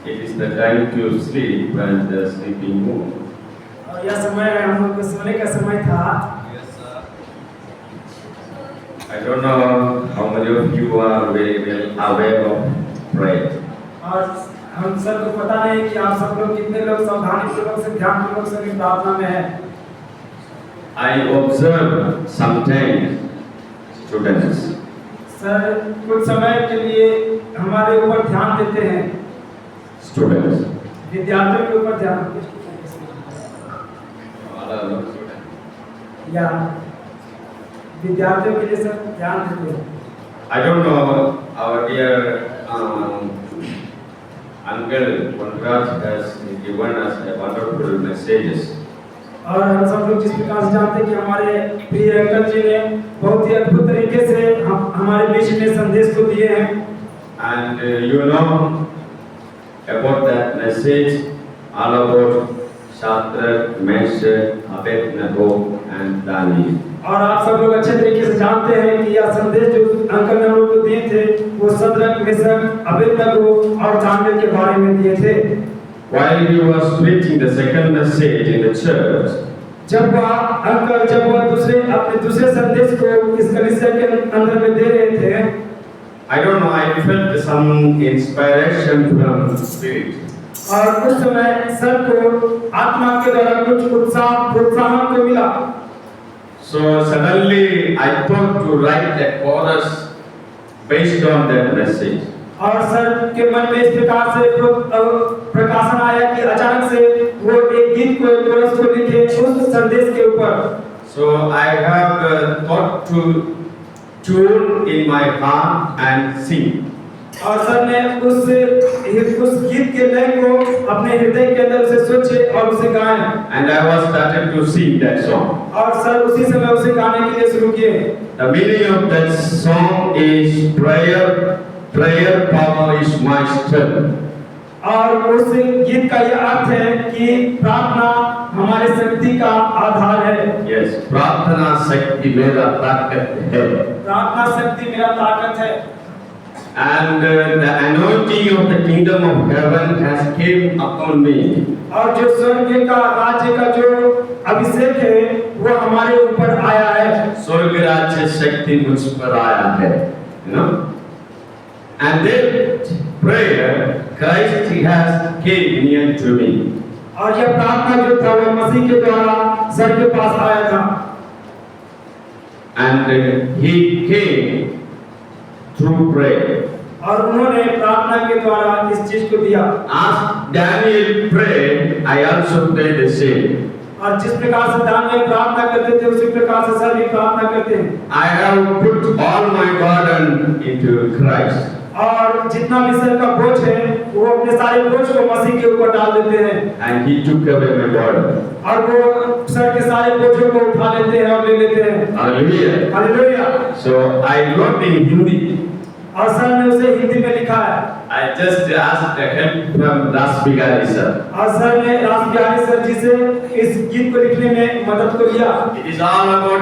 it is the time to sleep and the sleeping moon. और यह समय हम लोग को सोने का समय था। I don't know how many of you are very well aware of prayer. और हम सबको पता नहीं कि आप सब लोग कितने लोग सावधानी पूर्वक से ध्यान पूर्वक से प्रार्थना में हैं। I observe sometimes students. Sir कुछ समय के लिए हमारे ऊपर ध्यान देते हैं। Students. विद्यार्थियों के ऊपर ध्यान या विद्यार्थियों के लिए सर ध्यान देते हैं। I don't know, our dear Uncle Konrad has given us a wonderful messages. और हम सब लोग जिस प्रकार से जानते हैं कि हमारे प्रिय अंकल जी ने बहुत ही अद्भुत तरीके से हमारे बीच में संदेश को दिए हैं। And you know about that message, all about Shadrach, Meshach, Abednego and Daniel. और आप सब लोग अच्छे तरीके से जानते हैं कि यह संदेश जो अंकल ने हम लोग को दिए थे वो शद्रक, मेशक, अबेदनगो और दानियल के बारे में दिए थे। While he was preaching the second message in the church, जब वह अपने दूसरे संदेश को इस कलीसिया के अंदर में दे रहे थे, I don't know, I felt some inspiration from Spirit. और उस समय सर को आत्मा के द्वारा कुछ प्रोत्साहन को मिला। So suddenly I thought to write a chorus based on that message. और सर के मन में इस प्रकार से प्रकाशन आया कि अचानक से वो एक गीत को कोरस को लिखे उस संदेश के ऊपर। So I have thought to tune in my heart and sing. और सर ने उस गीत के लय को अपने हृदय के अंदर से सोचे और उसे गाए। And I was started to sing that song. और सर उसी समय उसे गाने के लिए शुरू किए। The meaning of that song is prayer power is my strength. और उस गीत का यह अर्थ है कि प्रार्थना हमारे शक्ति का आधार है। Yes, प्रार्थना शक्ति मेरा ताकत है। प्रार्थना शक्ति मेरा ताकत है। And the anointing of the kingdom of heaven has came upon me. और जो स्वर्ग का राज्य का जो अभिषेक है वो हमारे ऊपर आया है। स्वर्ग राज्य शक्ति मुझ पर आया है, you know. And that prayer Christ has came near to me. और यह प्रार्थना जो था वह मसीह के द्वारा सर के पास आया था। And he came through prayer. और उन्होंने प्रार्थना के द्वारा इस चीज को दिया। As Daniel prayed, I also prayed the same. और जिस प्रकार से दानियल प्रार्थना करते थे उसी प्रकार से सर भी प्रार्थना करते हैं। I have put all my burden into Christ. और जितना भी सर का बोझ है वो अपने सारे बोझ को मसीह के ऊपर डाल देते हैं। And he took away my burden. और वो सर के सारे बोझों को उठा लेते हैं और ले लेते हैं। Hallelujah. Hallelujah. So I wrote in Hindi. और सर ने उसे हिंदी में लिखा है। I just asked help from Das Bigari sir. और सर ने रास बिहारी सर जी से इस गीत को लिखने में मदद को लिया। It is all about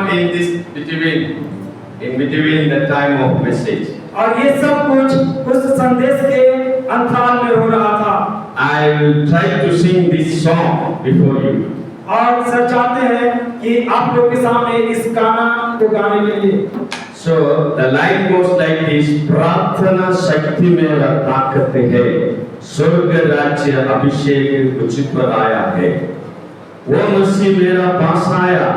in between the time of message. और ये सब कुछ उस संदेश के अंतराल में हो रहा था। I will try to sing this song before you. और सर चाहते हैं कि आप लोग के सामने इस गाना को गाने के लिए। So the line goes like this: प्रार्थना शक्ति मेरा ताकत है, स्वर्ग राज्य अभिषेक मुझ पर आया है। वो मसीह मेरा पास आया,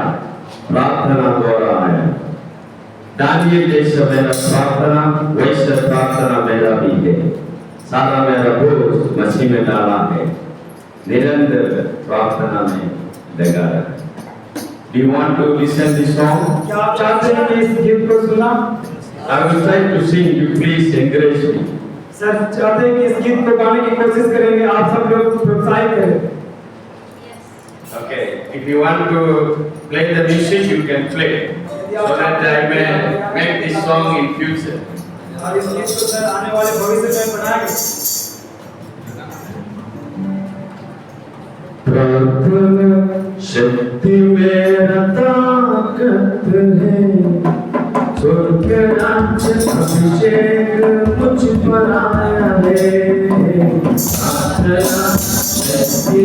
प्रार्थना द्वारा आया। दानियल जैसा मेरा प्रार्थना वैसा प्रार्थना मेरा भी है। सारा मेरा बोझ मसीह में डाला है, निरंतर प्रार्थना में लगा रहा। Do you want to listen this song? क्या आप चाहते हैं कि इस गीत को सुनना? I will try to sing. You please encourage me. Sir चाहते हैं कि इस गीत को गाने की कोशिश करेंगे, आप सब लोग प्रोत्साहित करें। Okay. If you want to play the music, you can play, so that I may make this song in future. और इस गीत को सर आने वाले भविष्य में बनाएंगे। प्रार्थना शक्ति मेरा ताकत है, स्वर्ग राज्य अभिषेक मुझ पर आया है।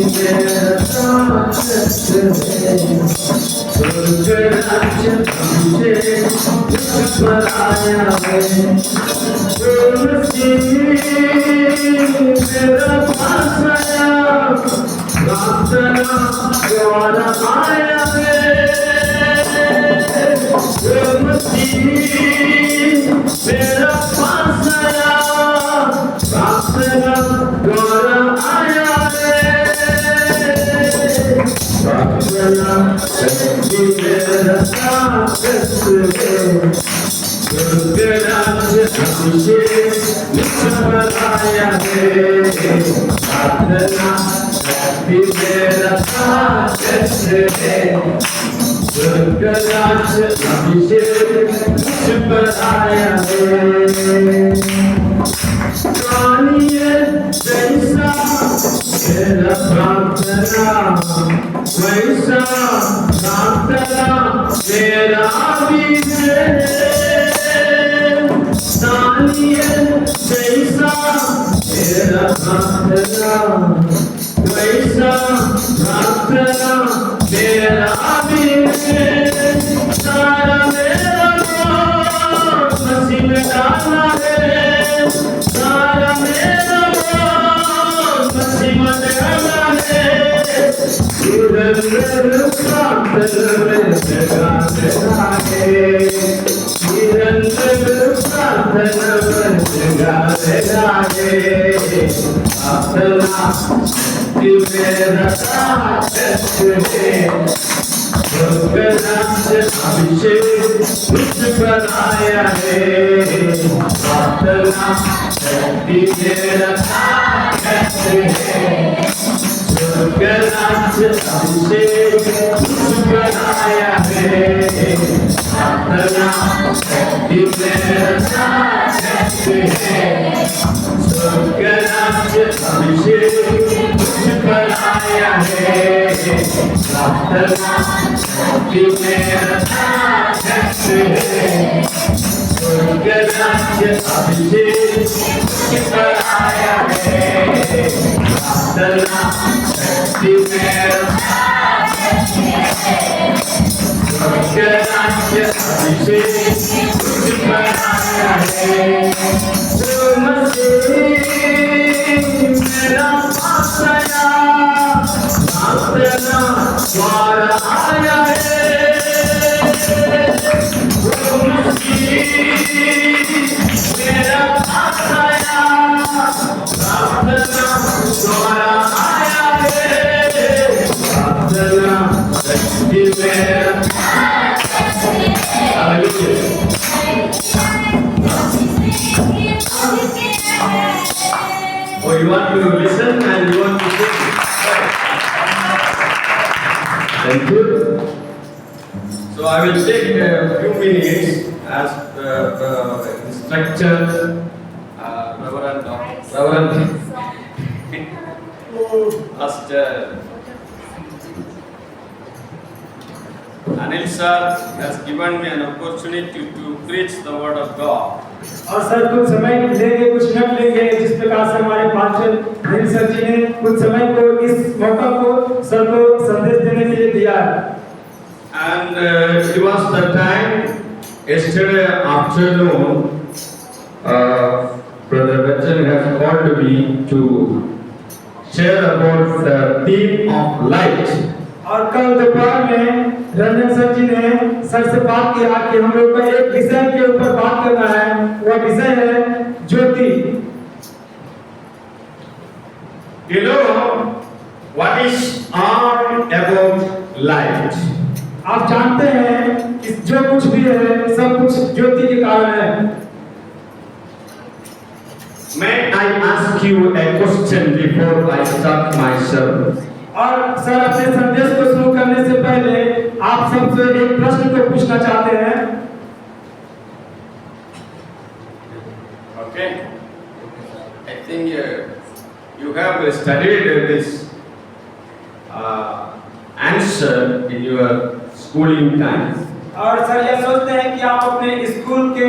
मेरा ताकत है, स्वर्ग राज्य अभिषेक मुझ पर आया है। ओ मसीह मेरा पास आया, प्रार्थना द्वारा आया है। ओ मसीह मेरा पास आया, प्रार्थना द्वारा आया है। प्रार्थना शक्ति मेरा ताकत है, स्वर्ग राज्य अभिषेक मुझ पर आया है। प्रार्थना शक्ति मेरा ताकत है, स्वर्ग राज्य अभिषेक मुझ पर आया है। जैसा मेरा प्रार्थना, वैसा प्रार्थना मेरा भी है। जैसा मेरा प्रार्थना, वैसा प्रार्थना मेरा भी है। सारा मेरा मन मसीह में डाला है, सारा मेरा मन मसीह में डाला है। निरंतर प्रार्थना में जगा देना है, निरंतर प्रार्थना में जगा देना है। प्रार्थना कि मेरा ताकत है, स्वर्ग राज्य अभिषेक मुझ पर आया है। प्रार्थना शक्ति मेरा ताकत है, स्वर्ग राज्य अभिषेक मुझ पर आया है। प्रार्थना शक्ति मेरा ताकत है, स्वर्ग राज्य अभिषेक मुझ पर आया है। प्रार्थना शक्ति मेरा ताकत है, स्वर्ग राज्य अभिषेक मुझ पर आया है। प्रार्थना शक्ति मेरा ताकत है, स्वर्ग राज्य अभिषेक मुझ पर आया है। ओ मसीह मेरा पास आया, प्रार्थना द्वारा आया है। ओ मसीह मेरा पास आया, प्रार्थना द्वारा आया है। प्रार्थना शक्ति मेरा Oh, you want to listen and you want to sing? Thank you. So I will take a few minutes as instructor, Reverend Pastor Anil sir has given me an opportunity to preach the word of God. और sir कुछ समय लेंगे, कुछ minute लेंगे, जिस प्रकार से हमारे पास्टर अनिल सर जी ने कुछ समय को इस मौका को सर को संदेश देने के लिए दिया है। And it was the time yesterday afternoon, Brother Vachan has called me to share about the theme of light. और कल दोपहर में रंजन सर जी ने सर से बात किया कि हम लोग को एक विषय के ऊपर बात करना है, वह विषय है ज्योति। You know what is all about light? आप जानते हैं कि जो कुछ भी है सब कुछ ज्योति के कारण है। May I ask you a question before I start my sermon? और सर अपने संदेश को शुरू करने से पहले आप सबसे एक प्रश्न को पूछना चाहते हैं। Okay. I think you have studied this answer in your schooling times. और सर यह सोचते हैं कि आप अपने स्कूल के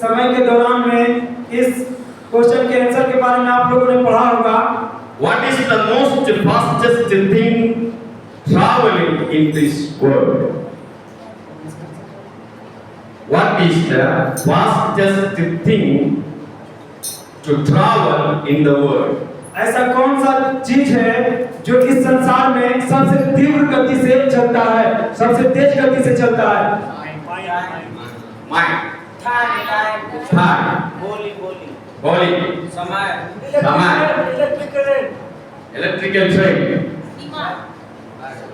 समय के दौरान में इस क्वेश्चन के आंसर के बारे में आप लोगों ने पढ़ा होगा। What is the most most fastest thing traveling in this world? What is the fastest thing to travel in the world? ऐसा कौन सा चीज है जो इस संसार में सबसे तीव्र गति से चलता है, सबसे तेज गति से चलता है? Mind. Time. Time. Body. समय. Electrical train.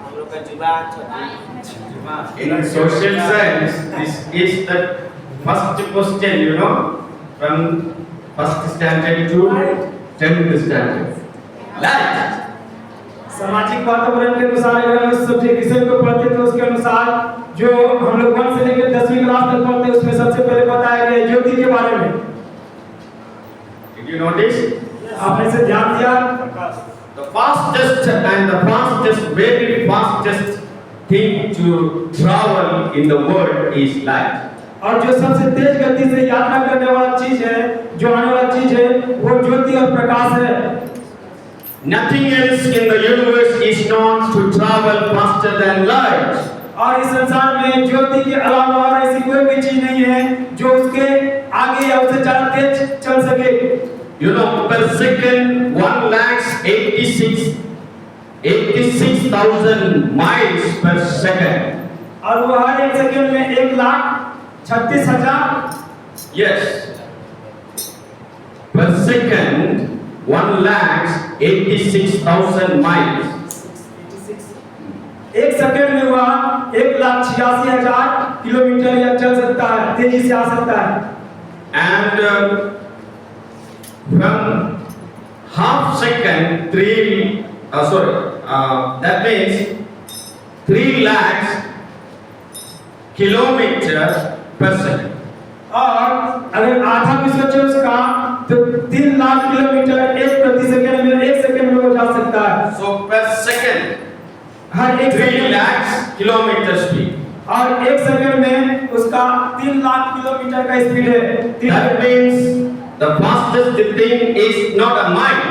हम लोग का जीवन In social science, this is the first question, you know, from first standard to 10th standard. Light. सामाजिक वातावरण के अनुसार अगर हम इस सब्जेक्ट विषय को पढ़ते हैं तो उसके अनुसार जो हम लोग 1 से लेकर 10वीं क्लास तक पढ़ते हैं उसमें सबसे पहले बताया गया ज्योति के बारे में। Did you notice? आपने इसे ध्यान दिया? The fastest and the fastest, very fastest thing to travel in the world is light. और जो सबसे तेज गति से यात्रा करने वाला चीज है, जो आने वाला चीज है, वो ज्योति और प्रकाश है। Nothing else in the universe is known to travel faster than light. और इस संसार में ज्योति के अलावा और ऐसी कोई भी चीज नहीं है जो उसके आगे या उससे ज्यादा तेज चल सके। You know, per second 1,86,000 miles per second. और वो हर एक सेकंड में 1,36,000 Yes. Per second 1,86,000 miles. एक सेकंड में वह 1,86,000 किलोमीटर या चल सकता है, तेजी से आ सकता है। And from half second that means 3 lakhs kilometers per second. और अगर आधा भी सोचे उसका तो 3 लाख किलोमीटर प्रति सेकंड में 1 सेकंड में वो जा सकता है। So per second हर एक 3 lakhs kilometer speed. और 1 सेकंड में उसका 3 लाख किलोमीटर का स्पीड है। That means the fastest thing is not a mind.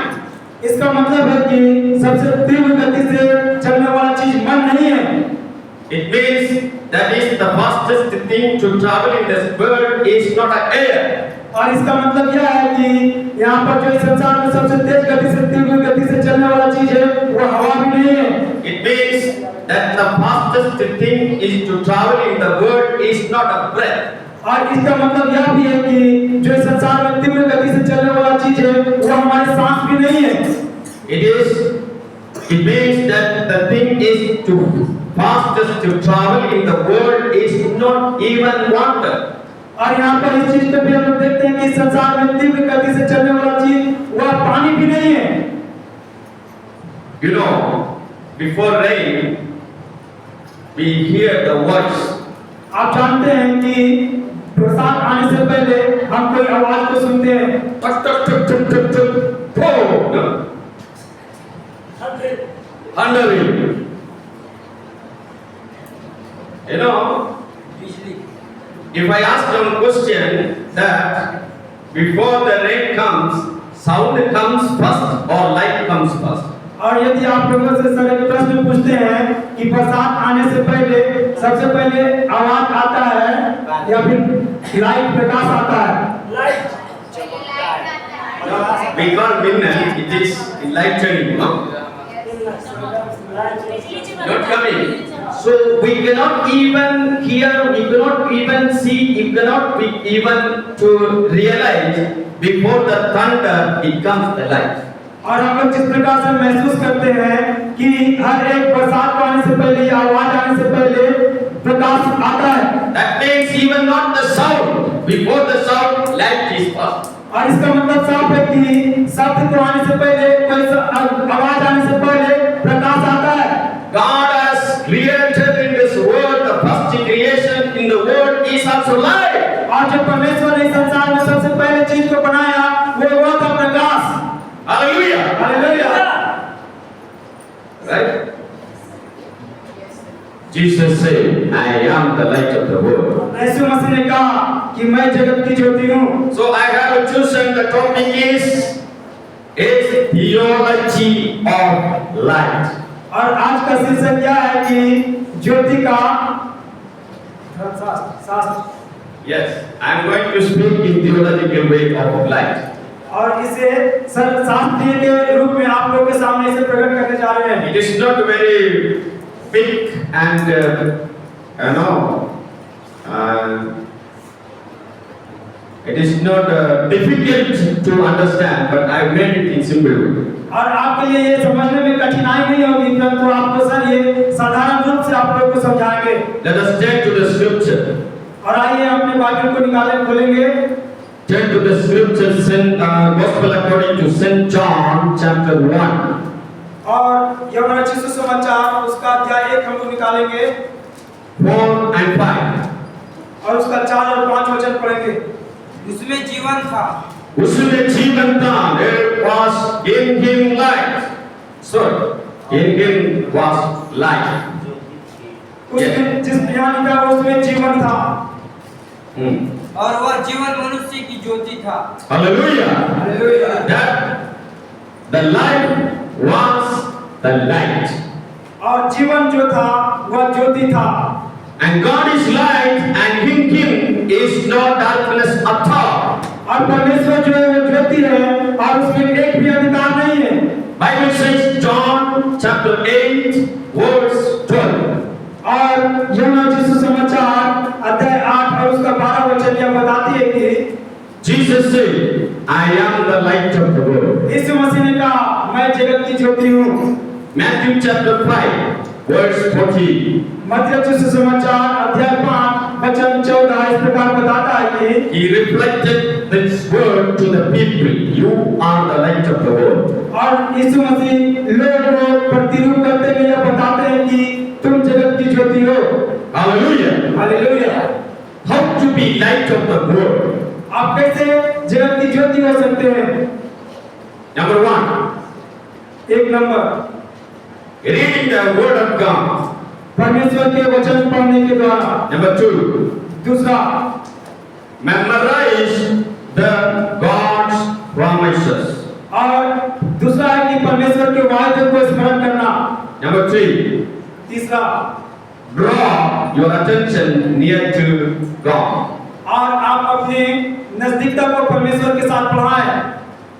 इसका मतलब है कि सबसे तीव्र गति से चलने वाला चीज मन नहीं है। It means that is the fastest thing to travel in this world is not a air. और इसका मतलब यह है कि यहाँ पर जो इस संसार में सबसे तेज गति से तीव्र गति से चलने वाला चीज है वो हवा भी नहीं है। It means that the fastest thing is to travel in the world is not a breath. और इसका मतलब यह भी है कि जो इस संसार में तीव्र गति से चलने वाला चीज है वो हमारे सांस भी नहीं है। It means that the thing is to fastest to travel in the world is not even water. और यहाँ पर इस चीज पे भी हम लोग देखते हैं कि इस संसार में तीव्र गति से चलने वाला चीज वह पानी भी नहीं है। You know, before rain, we hear the voice. आप जानते हैं कि बरसात आने से पहले हम कोई आवाज को सुनते हैं। Thundering. You know, if I ask them a question that before the rain comes, sound comes first or light comes first? और यदि आप लोगों से सर एक प्रश्न पूछते हैं कि बरसात आने से पहले सबसे पहले आवाज आता है या फिर लाइट प्रकाश आता है? We can't win it is lightning, no? Not coming. So we cannot even hear, we cannot even see, we cannot even to realize before the thunder it comes the light. और हम लोग जिस प्रकार से महसूस करते हैं कि हर एक बरसात को आने से पहले या आवाज आने से पहले प्रकाश आता है। That means even not the sound, before the sound light is first. और इसका मतलब साफ है कि शब्द को आने से पहले कोई आवाज आने से पहले प्रकाश आता है। God has created in this world, the first creation in the world is also light. और जब परमेश्वर ने संसार में सबसे पहले चीज को बनाया वो हुआ था प्रकाश। Hallelujah. Hallelujah. Right? Jesus said, I am the light of the world. यीशु मसीह ने कहा कि मैं जगत की ज्योति हूँ। So I have chosen the topic is is theology of light. और आज का शीर्षक क्या है कि ज्योति का शास्त्र। Yes, I am going to speak in theological way of light. और इसे शास्त्रीय के रूप में आप लोगों के सामने इसे प्रकट करने जा रहे हैं। It is not very big and it is not difficult to understand, but I made it in simple way. और आपके लिए ये समझने में कठिनाई नहीं होगी, परंतु आपको सर ये साधारण रूप से आप लोगों को समझाएंगे। Let us turn to the scripture. और आइए अपने बाइबल को निकालें, खोलेंगे। Turn to the scriptures in Gospel according to St. John chapter 1. और यूहन्ना रचित सुसमाचार उसका अध्याय 1 हम लोग निकालेंगे 4 and 5. और उसका 4 और 5 वचन पढ़ेंगे। उसमें जीवन था, उसमें जीवन था, there was in him light. Sorry, in him was light. उसमें जिस ज्ञानी का उसमें जीवन था। और वह जीवन मनुष्य की ज्योति था। Hallelujah. Hallelujah. That the light was the light. और जीवन जो था वह ज्योति था। And God is light, and in him is no darkness at all. और परमेश्वर जो है वो ज्योति है और उसमें एक भी अंधकार नहीं है। Bible says John chapter 8 verse 12. और यूहन्ना रचित सुसमाचार अध्याय 8 और उसका 12 वचन यह बताती है कि Jesus said, I am the light of the world. यीशु मसीह ने कहा मैं जगत की ज्योति हूँ। Matthew chapter 5 verse 14. मत्ती रचित सुसमाचार अध्याय 5 वचन 14 इस प्रकार बताता है कि He reflected this word to the people. You are the light of the world. और यीशु मसीह लोगों को प्रतिरूप करते हुए यह बताते हैं कि तुम जगत की ज्योति हो। Hallelujah. Hallelujah. How to be light of the world? आप कैसे जगत की ज्योति हो सकते हैं? Number 1, एक number reading the word of God. परमेश्वर के वचन पढ़ने के द्वारा। Number 2, दूसरा memorize the God's promises. और दूसरा है कि परमेश्वर के वायदे को स्मरण करना। Number 3, तीसरा draw your attention near to God. और आप अपने नजदीकता को परमेश्वर के साथ बढ़ाएं।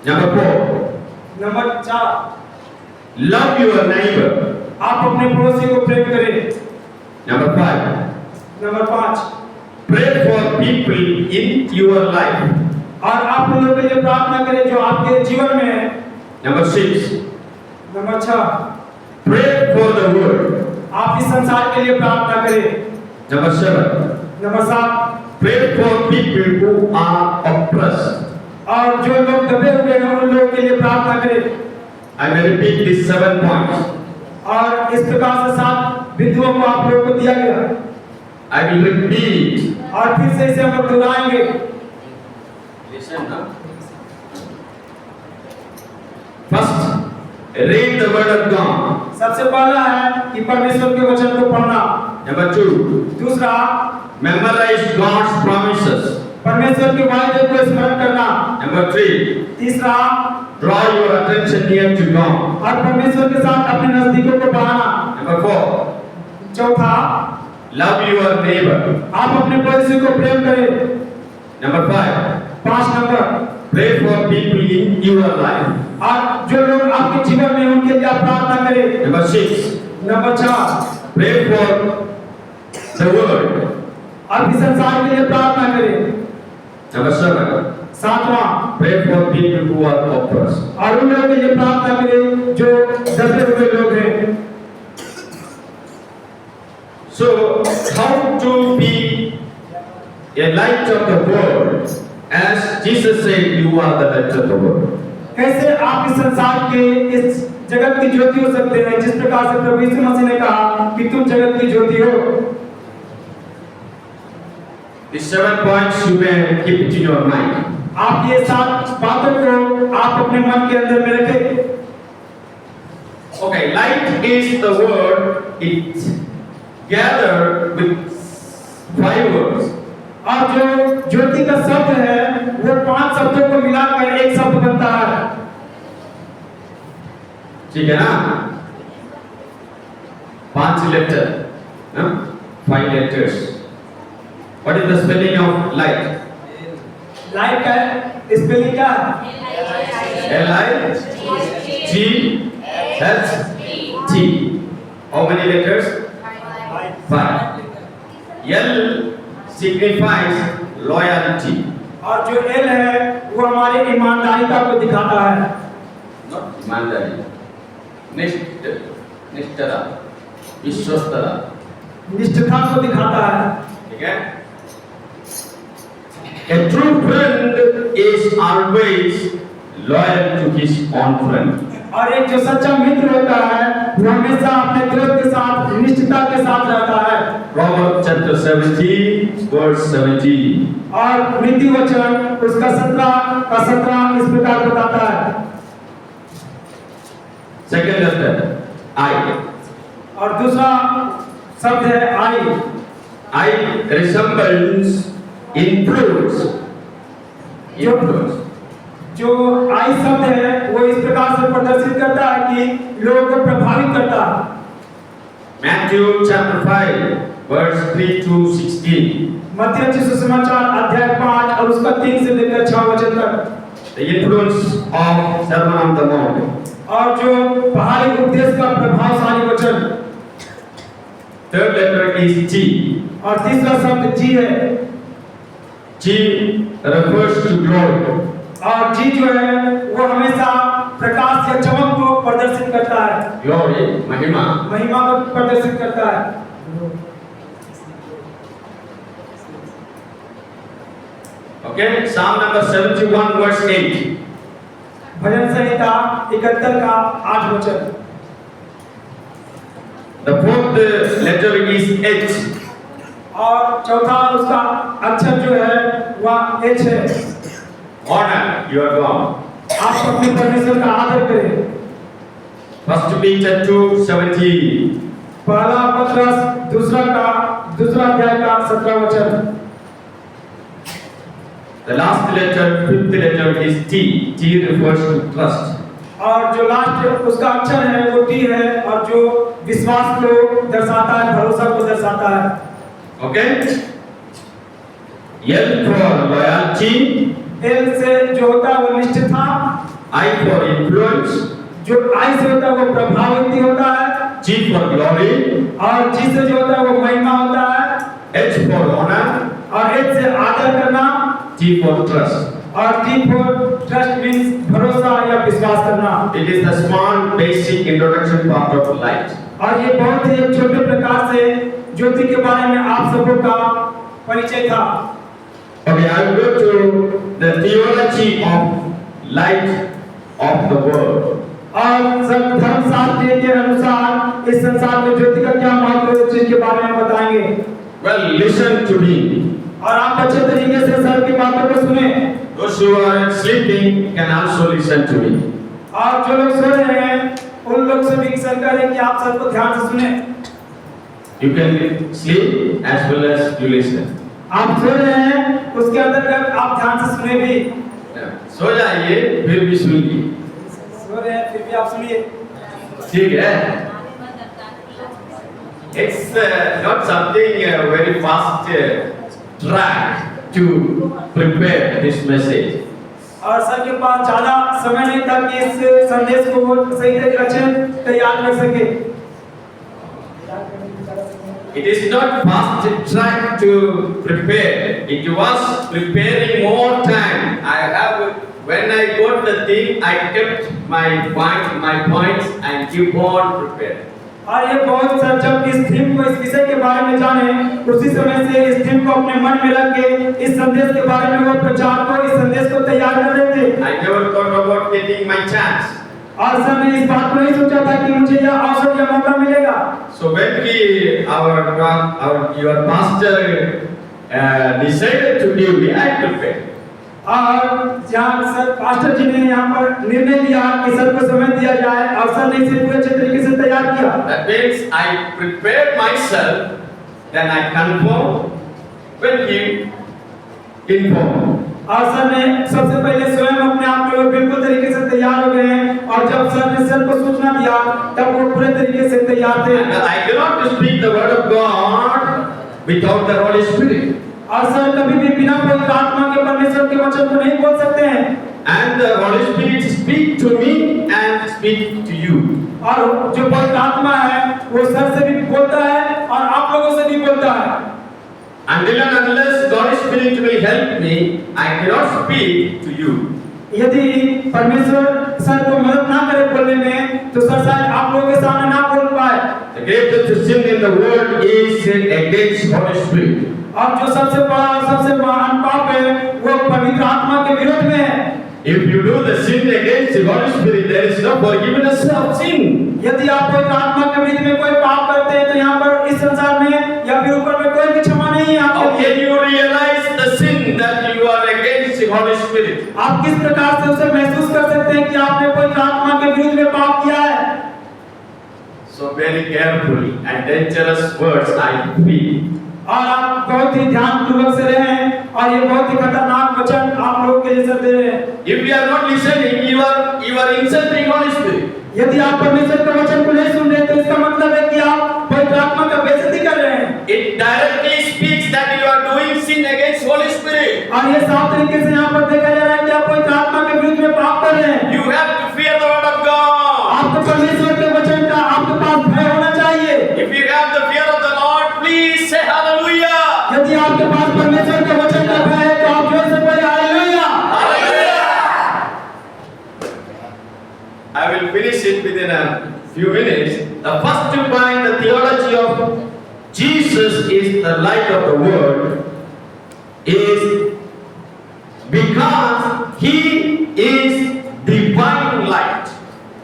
Number 4, number 4 love your neighbor. आप अपने पड़ोसी को प्रेम करें। Number 5, number 5 pray for people in your life. और आप उन लोगों के लिए प्रार्थना करें जो आपके जीवन में है। Number 6, number 6 pray for the world. आप इस संसार के लिए प्रार्थना करें। Number 7, number 7 pray for people who are oppressed. और जो लोग दबे हुए हैं उन लोगों के लिए प्रार्थना करें। I will repeat these 7 points. और इस प्रकार से 7 बिंदुओं को आप लोगों को दिया गया। I will repeat. और फिर से इसे हम लोग दोहराएंगे। Listen now. First, read the word of God. सबसे पहला है कि परमेश्वर के वचन को पढ़ना। Number 2, दूसरा memorize God's promises. परमेश्वर के वायदे को स्मरण करना। Number 3, तीसरा draw your attention near to God. और परमेश्वर के साथ अपने नजदीकों को बढ़ाना। Number 4, चौथा love your neighbor. आप अपने पड़ोसी को प्रेम करें। Number 5, 5 number pray for people in your life. और जो लोग आपके जीवन में उनके लिए आप प्रार्थना करें। Number 6, number 4 pray for the world. आप इस संसार के लिए प्रार्थना करें। Number 7, 7वां pray for people who are oppressed. और उन लोगों के लिए प्रार्थना करें जो दबे हुए लोग हैं। So, how to be a light of the world? As Jesus said, you are the light of the world. कैसे आप इस संसार के इस जगत की ज्योति हो सकते हैं जिस प्रकार से प्रभु यीशु मसीह ने कहा कि तुम जगत की ज्योति हो। These 7 points you may keep it in your mind. आप ये 7 बातों को आप अपने मन के अंदर में रखें। Okay, light is the word. It gathered with 5 words. और जो ज्योति का शब्द है वो 5 शब्दों को मिलाकर एक शब्द बनता है। ठीक है ना? 5 लेटर, ना? 5 letters. What is the spelling of light? Light का स्पेलिंग क्या है? L-I-G-H-T. How many letters? 5. L signifies loyalty. और जो एल है वो हमारी ईमानदारिता को दिखाता है। Not ईमानदारी, निष्ठता, विश्वस्तता, निष्ठता को दिखाता है। ठीक है? A true friend is always loyal to his own friend. और एक जो सच्चा मित्र होता है वो हमेशा अपने दोस्त के साथ निष्ठता के साथ रहता है। Proverbs chapter 17 verse 17. और नीति वचन उसका 17 इस प्रकार बताता है। Second letter I. और दूसरा शब्द है आई। I resembles influence. जो आई शब्द है वो इस प्रकार से प्रदर्शित करता है कि लोगों को प्रभावित करता है। Matthew chapter 5 verse 3 to 16. मत्ती रचित सुसमाचार अध्याय 5 और उसका 3 से लेकर 6 वचन तक। The influence of Sermon on the Mount. और जो पहाड़ी उपदेश का प्रभावशाली वचन। Third letter is G. और तीसरा शब्द जी है। G refers to glory. और जी जो है वो हमेशा प्रकाश या चमक को प्रदर्शित करता है। Glory, महिमा. महिमा को प्रदर्शित करता है। Okay, Psalm number 71 verse 8. भजन संहिता 71 का 8 वचन। The fourth letter is H. और चौथा उसका अक्षर जो है वह एच है। Honor your God. आप अपने परमेश्वर का आदर करें। First Peter 2:17. पहला पत्रस दूसरा अध्याय का 17 वचन। The last letter, fifth letter is T. T refers to trust. और जो लास्ट उसका अक्षर है वो टी है और जो विश्वास को दर्शाता है, भरोसा को दर्शाता है। Okay? L for loyalty. L से जो होता है वो निष्ठता। I for influence. जो आई से होता है वो प्रभावती होता है। G for glory. और जी से जो होता है वो महिमा होता है। H for honor. और एच से आदर करना। T for trust. और टी फॉर ट्रस्ट मींस भरोसा या विश्वास करना। It is the small basic introduction part of light. और ये बहुत ही एक छोटे प्रकार से ज्योति के बारे में आप सबों का परिचय था। Okay, I will go to the theology of light of the world. और सब धर्मशास्त्र के अनुसार इस संसार में ज्योति का क्या महत्व है उस चीज के बारे में बताएंगे। Well, listen to me. और आप अच्छे तरीके से सर की बातों को सुने। Those who are sleeping can also listen to me. और जो लोग सो रहे हैं उन लोग से भी सर करें कि आप सबको ध्यान से सुने। You can sleep as well as you listen. आप सो रहे हैं उसके अंतर्गत आप ध्यान से सुने भी। सो जाइए फिर भी सुनिए। सो रहे हैं फिर भी आप सुनिए। ठीक है? It's not something very fast track to prepare this message. और सर के पास ज्यादा समय नहीं था कि इस संदेश को वो सही तरीके अच्छे तैयार कर सके। It is not fast track to prepare. It was preparing more time. When I got the thing, I kept my points and keep on preparing. और ये बहुत सर जब इस थीम को इस विषय के बारे में जाने उसी समय से इस थीम को अपने मन में रख के इस संदेश के बारे में वो प्रचार को इस संदेश को तैयार कर रहे थे। I never thought about getting my chance. और सर ने इस बात को नहीं सोचा था कि मुझे यह अवसर या मौका मिलेगा। So when your pastor decided to give me, I prepared. और जहाँ सर पास्टर जी ने यहाँ पर निर्णय लिया कि सर को समय दिया जाए और सर ने इसे पूरे अच्छे तरीके से तैयार किया। That means I prepared myself, then I confirm when he informed. और सर ने सबसे पहले स्वयं अपने आप को बिल्कुल तरीके से तैयार हो गए हैं और जब सर ने सर को सूचना दिया तब वो पूरे तरीके से तैयार थे। And I cannot speak the word of God without the Holy Spirit. और सर कभी भी बिना पवित्र आत्मा के परमेश्वर के वचन को नहीं बोल सकते हैं। And the Holy Spirit speak to me and speak to you. और जो पवित्र आत्मा है वो सर से भी बोलता है और आप लोगों से भी बोलता है। Until and unless the Holy Spirit will help me, I cannot speak to you. यदि परमेश्वर सर को मदद ना करे बोलने में तो सर शायद आप लोगों के सामने ना बोल पाए। The greatest sin in the world is sin against Holy Spirit. और जो सबसे बड़ा और सबसे महान पाप है वो पवित्र आत्मा के विरोध में है। If you do the sin against the Holy Spirit, there is no forgiveness of sin. यदि आप पवित्र आत्मा के विरुद्ध में कोई पाप करते हैं तो यहाँ पर इस संसार में या फिर ऊपर में कोई भी क्षमा नहीं है How आपके can लिए। you realize the sin that you are against the Holy Spirit? आप किस प्रकार से उसे महसूस कर सकते हैं कि आपने पवित्र आत्मा के विरुद्ध में पाप किया है। So very carefully and dangerous words I speak. और आप बहुत ही ध्यानपूर्वक से रहें और ये बहुत ही खतरनाक वचन आप लोगों के लिए सर दे रहे हैं। If you are not listening, you are insulting Holy Spirit. यदि आप परमेश्वर के वचन को नहीं सुन रहे तो इसका मतलब है कि आप पवित्र आत्मा का बेइज्जती कर रहे हैं। It directly speaks that you are doing sin against Holy Spirit. और ये साफ तरीके से यहाँ पर देखा जा रहा है कि आप पवित्र आत्मा के विरुद्ध में पाप कर रहे हैं। You have to fear the word of God. आपको परमेश्वर के वचन का आपके पास भय होना चाहिए। If you have the fear of the Lord, please say hallelujah. यदि आपके पास परमेश्वर के वचन का भय है तो आप जोर से बोले hallelujah. I will finish it within a few minutes. The first point, the theology of Jesus is the light of the world, is because he is divine light.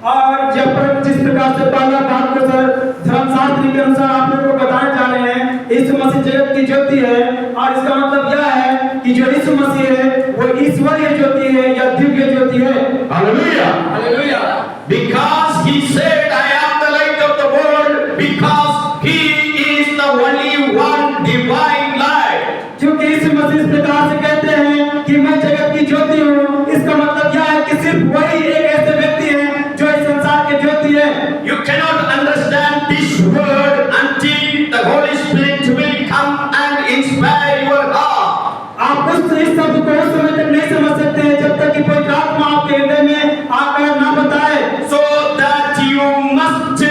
और जब पर जिस प्रकार से पहला बात को सर धर्मशास्त्र के अनुसार आप लोगों को बताने जा रहे हैं, यीशु मसीह जगत की ज्योति है और इसका मतलब यह है कि जो यीशु मसीह है वो ईश्वरीय ज्योति है या दिव्य ज्योति है। Hallelujah. Hallelujah. Because he said, I am the light of the world, because he is the only one divine light. क्योंकि यीशु मसीह इस प्रकार से कहते हैं कि मैं जगत की ज्योति हूँ, इसका मतलब यह है कि सिर्फ वही एक ऐसे व्यक्ति है जो इस संसार की ज्योति है। You cannot understand this word until the Holy Spirit will come and inspire your heart. आप इस शब्द को उस समय तक नहीं समझ सकते हैं जब तक कि पवित्र आत्मा आपके हृदय में आकर ना बताए। So that you must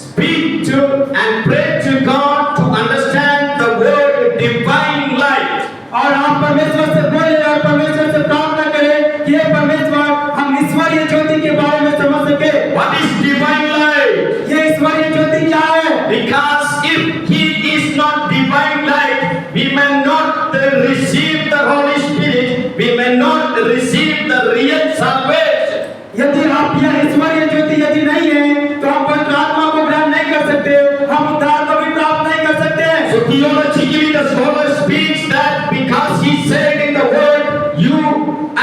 speak to and pray to God to understand the word divine light. और आप परमेश्वर से बोले और परमेश्वर से प्रार्थना करें कि हे परमेश्वर हम ईश्वरीय ज्योति के बारे में समझ सके। What is divine light? ये ईश्वरीय ज्योति क्या है? Because if he is not divine light, we may not receive the Holy Spirit, we may not receive the real salvation. यदि आप यह ईश्वरीय ज्योति यदि नहीं है तो हम पवित्र आत्मा को ग्रहण नहीं कर सकते, हम उद्धार को भी प्राप्त नहीं कर सकते। So theologically the scholar speaks that because he said in the word, you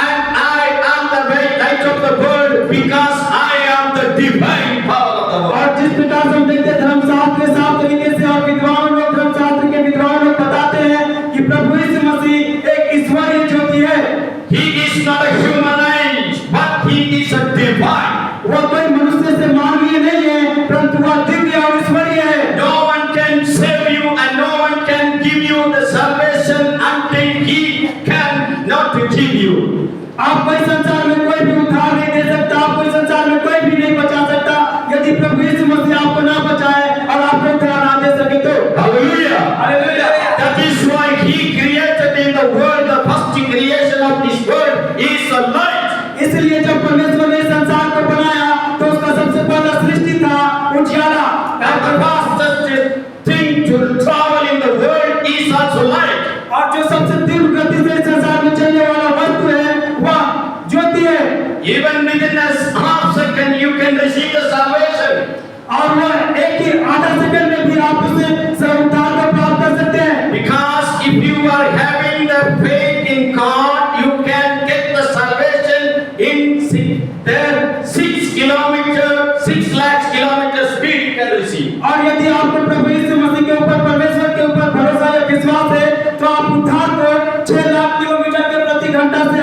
and I am the very light of the world, because I am the divine power of the world. और जिस प्रकार से हम देखते हैं धर्मशास्त्र के साफ तरीके से और विद्वान लोग धर्मशास्त्र के विद्वान लोग बताते हैं कि प्रभु यीशु मसीह एक ईश्वरीय ज्योति है। He is not a humanized, but he is a divine. वो कोई मनुष्य से मानवीय नहीं है परंतु वह दिव्य और ईश्वरीय है। No one can save you and no one can give you the salvation until he can not give you. आपको इस संसार में कोई भी उद्धार नहीं दे सकता, आपको इस संसार में कोई भी नहीं बचा सकता यदि प्रभु यीशु मसीह आपको ना बचाए और आपको उद्धार ना दे सके तो। Hallelujah. Hallelujah. That is why he created in the world, the first creation of this world is a light. इसलिए जब परमेश्वर ने संसार को बनाया तो उसका सबसे पहला सृष्टि था उजियारा। And the fastest thing to travel in the world is also light. और जो सबसे तीव्र गति से संसार में चलने वाला वस्तु है वह ज्योति है। Even within a half second you can receive the salvation. और वह एक ही आधा सेकंड में भी आप उसे उद्धार को प्राप्त कर सकते हैं। Because if you are having the faith in God, you can get the salvation in 6 kilometers, 6 lakhs kilometers speed you can receive. और यदि आपको प्रभु यीशु मसीह के ऊपर परमेश्वर के ऊपर भरोसा या विश्वास है तो आप उद्धार को 6 लाख किलोमीटर के प्रति घंटा से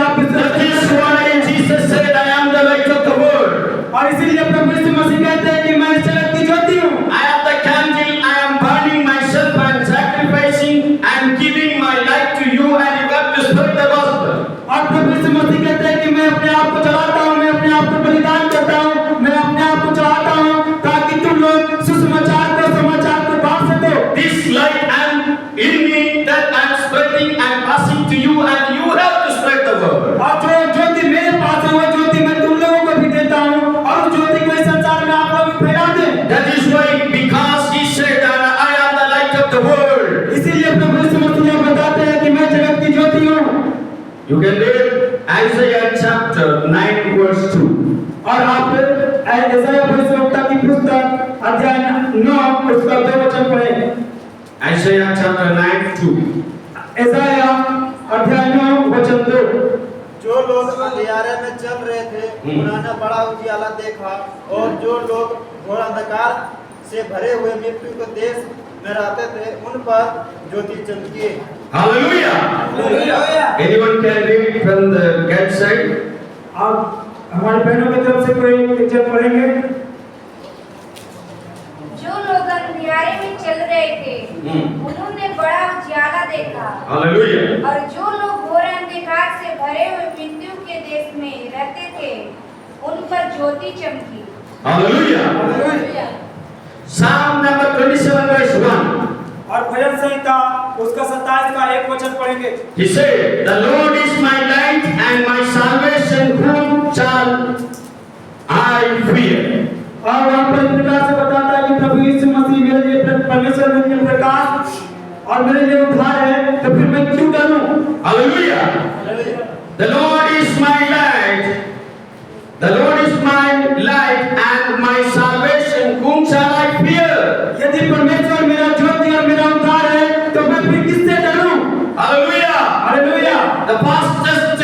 9 verse 2. और आप यशायाह भविष्यवक्ता की पुस्तक अध्याय 9 उसका 2 वचन पढ़ें। Isaiah chapter 9 2. यशायाह अध्याय 9 वचन 2। जो लोग अंधियारे में चल रहे थे उन्होंने बड़ा उजियाला देखा, और जो लोग घोर अंधकार से भरे हुए मृत्यु के देश में रहते थे उन पर ज्योति चमकी। Hallelujah. Hallelujah. Anyone can read from the God side? आप हमारे बहनों की तरफ से कोई पिक्चर पढ़ेंगे? जो लोग अंधियारे में चल रहे थे उन्होंने बड़ा उजियाला देखा, Hallelujah. और जो लोग घोर अंधकार से भरे हुए मृत्यु के देश में रहते थे उन पर ज्योति चमकी। Hallelujah. Psalm number 27 verse 1. और भजन संहिता उसका 27 का 1 वचन पढ़ेंगे। He said, "The Lord is my light and my salvation; whom shall I fear?" और वहाँ पर इस प्रकार से बताता है कि प्रभु यीशु मसीह मेरे लिए परमेश्वर मेरे लिए प्रकाश और मेरे लिए उद्धार है, तो फिर मैं क्यों डरूं? Hallelujah. The Lord is my light. The Lord is my light and my salvation; whom shall I fear? यदि परमेश्वर मेरा ज्योति और मेरा उद्धार है, तो मैं फिर किससे डरूं? Hallelujah. Hallelujah. The fastest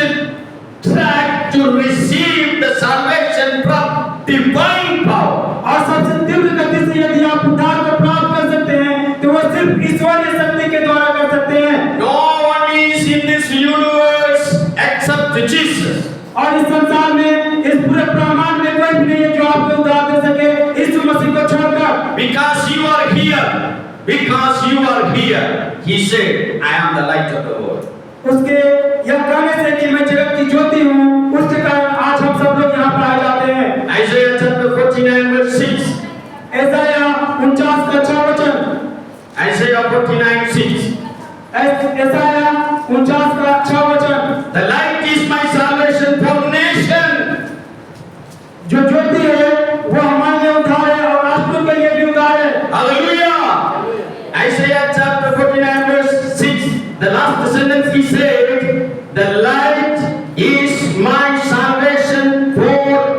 track to receive the salvation from divine power. और सबसे तीव्र गति से यदि आप उद्धार को प्राप्त कर सकते हैं, तो वह सिर्फ ईश्वरीय शक्ति के द्वारा कर सकते हैं। No one is in this universe except Jesus. और इस संसार में, इस पूरे ब्रह्मांड में कोई भी नहीं है जो आपको उद्धार दे सके यीशु मसीह को छोड़कर। Because you are here, he said, "I am the light of the world." उसके यह कहने से कि मैं जगत की ज्योति हूँ, उसके कारण आज हम सब लोग यहाँ पर आ जाते हैं। Isaiah chapter 49 verse 6. यशायाह 49 का 6 वचन। Isaiah 49:6. यशायाह 49 का 6 वचन। The light is my salvation for nation. जो ज्योति है वो हमारे लिए उद्धार है और राष्ट्रों के लिए भी उद्धार है। Hallelujah. Isaiah chapter 49 verse 6. The last sentence he said, "The light is my salvation for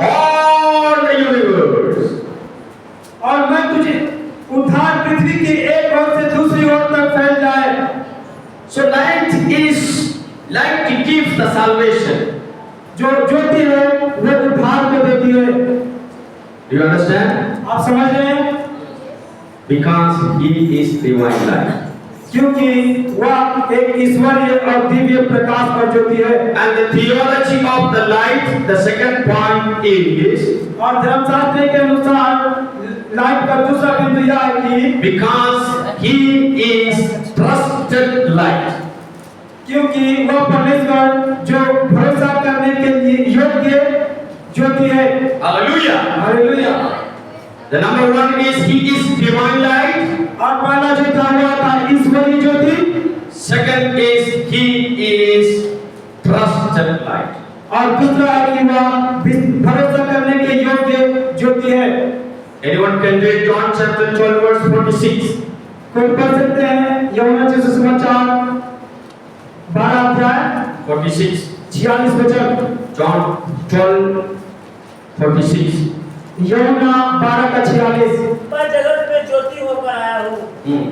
all the universe." और मैं तुझे उद्धार पृथ्वी की एक ओर से दूसरी ओर तक फैल जाए। So light gives the salvation. जो ज्योति है वो उद्धार को देती है। Do you understand? आप समझ रहे हैं? Because he is divine light. क्योंकि वह एक ईश्वरीय और दिव्य प्रकाश और ज्योति है। And the theology of the light, the second point is, और धर्मशास्त्र के अनुसार लाइट का दूसरा बिंदु यह है कि because he is trusted light. क्योंकि वह परमेश्वर जो भरोसा करने के लिए योग्य ज्योति है। Hallelujah. Hallelujah. The number one is he is divine light. और पहला जो था ईश्वरीय ज्योति। Second is he is trusted light. और दूसरा है कि वह भरोसा करने के योग्य ज्योति है। Anyone can read John chapter 12 verse 46. कोई पढ़ सकते हैं यूहन्ना के सुसमाचार 12 अध्याय 46. 46 वचन। John 12 46. यूहन्ना 12 का 46। मैं जगत में ज्योति होकर आया हूँ,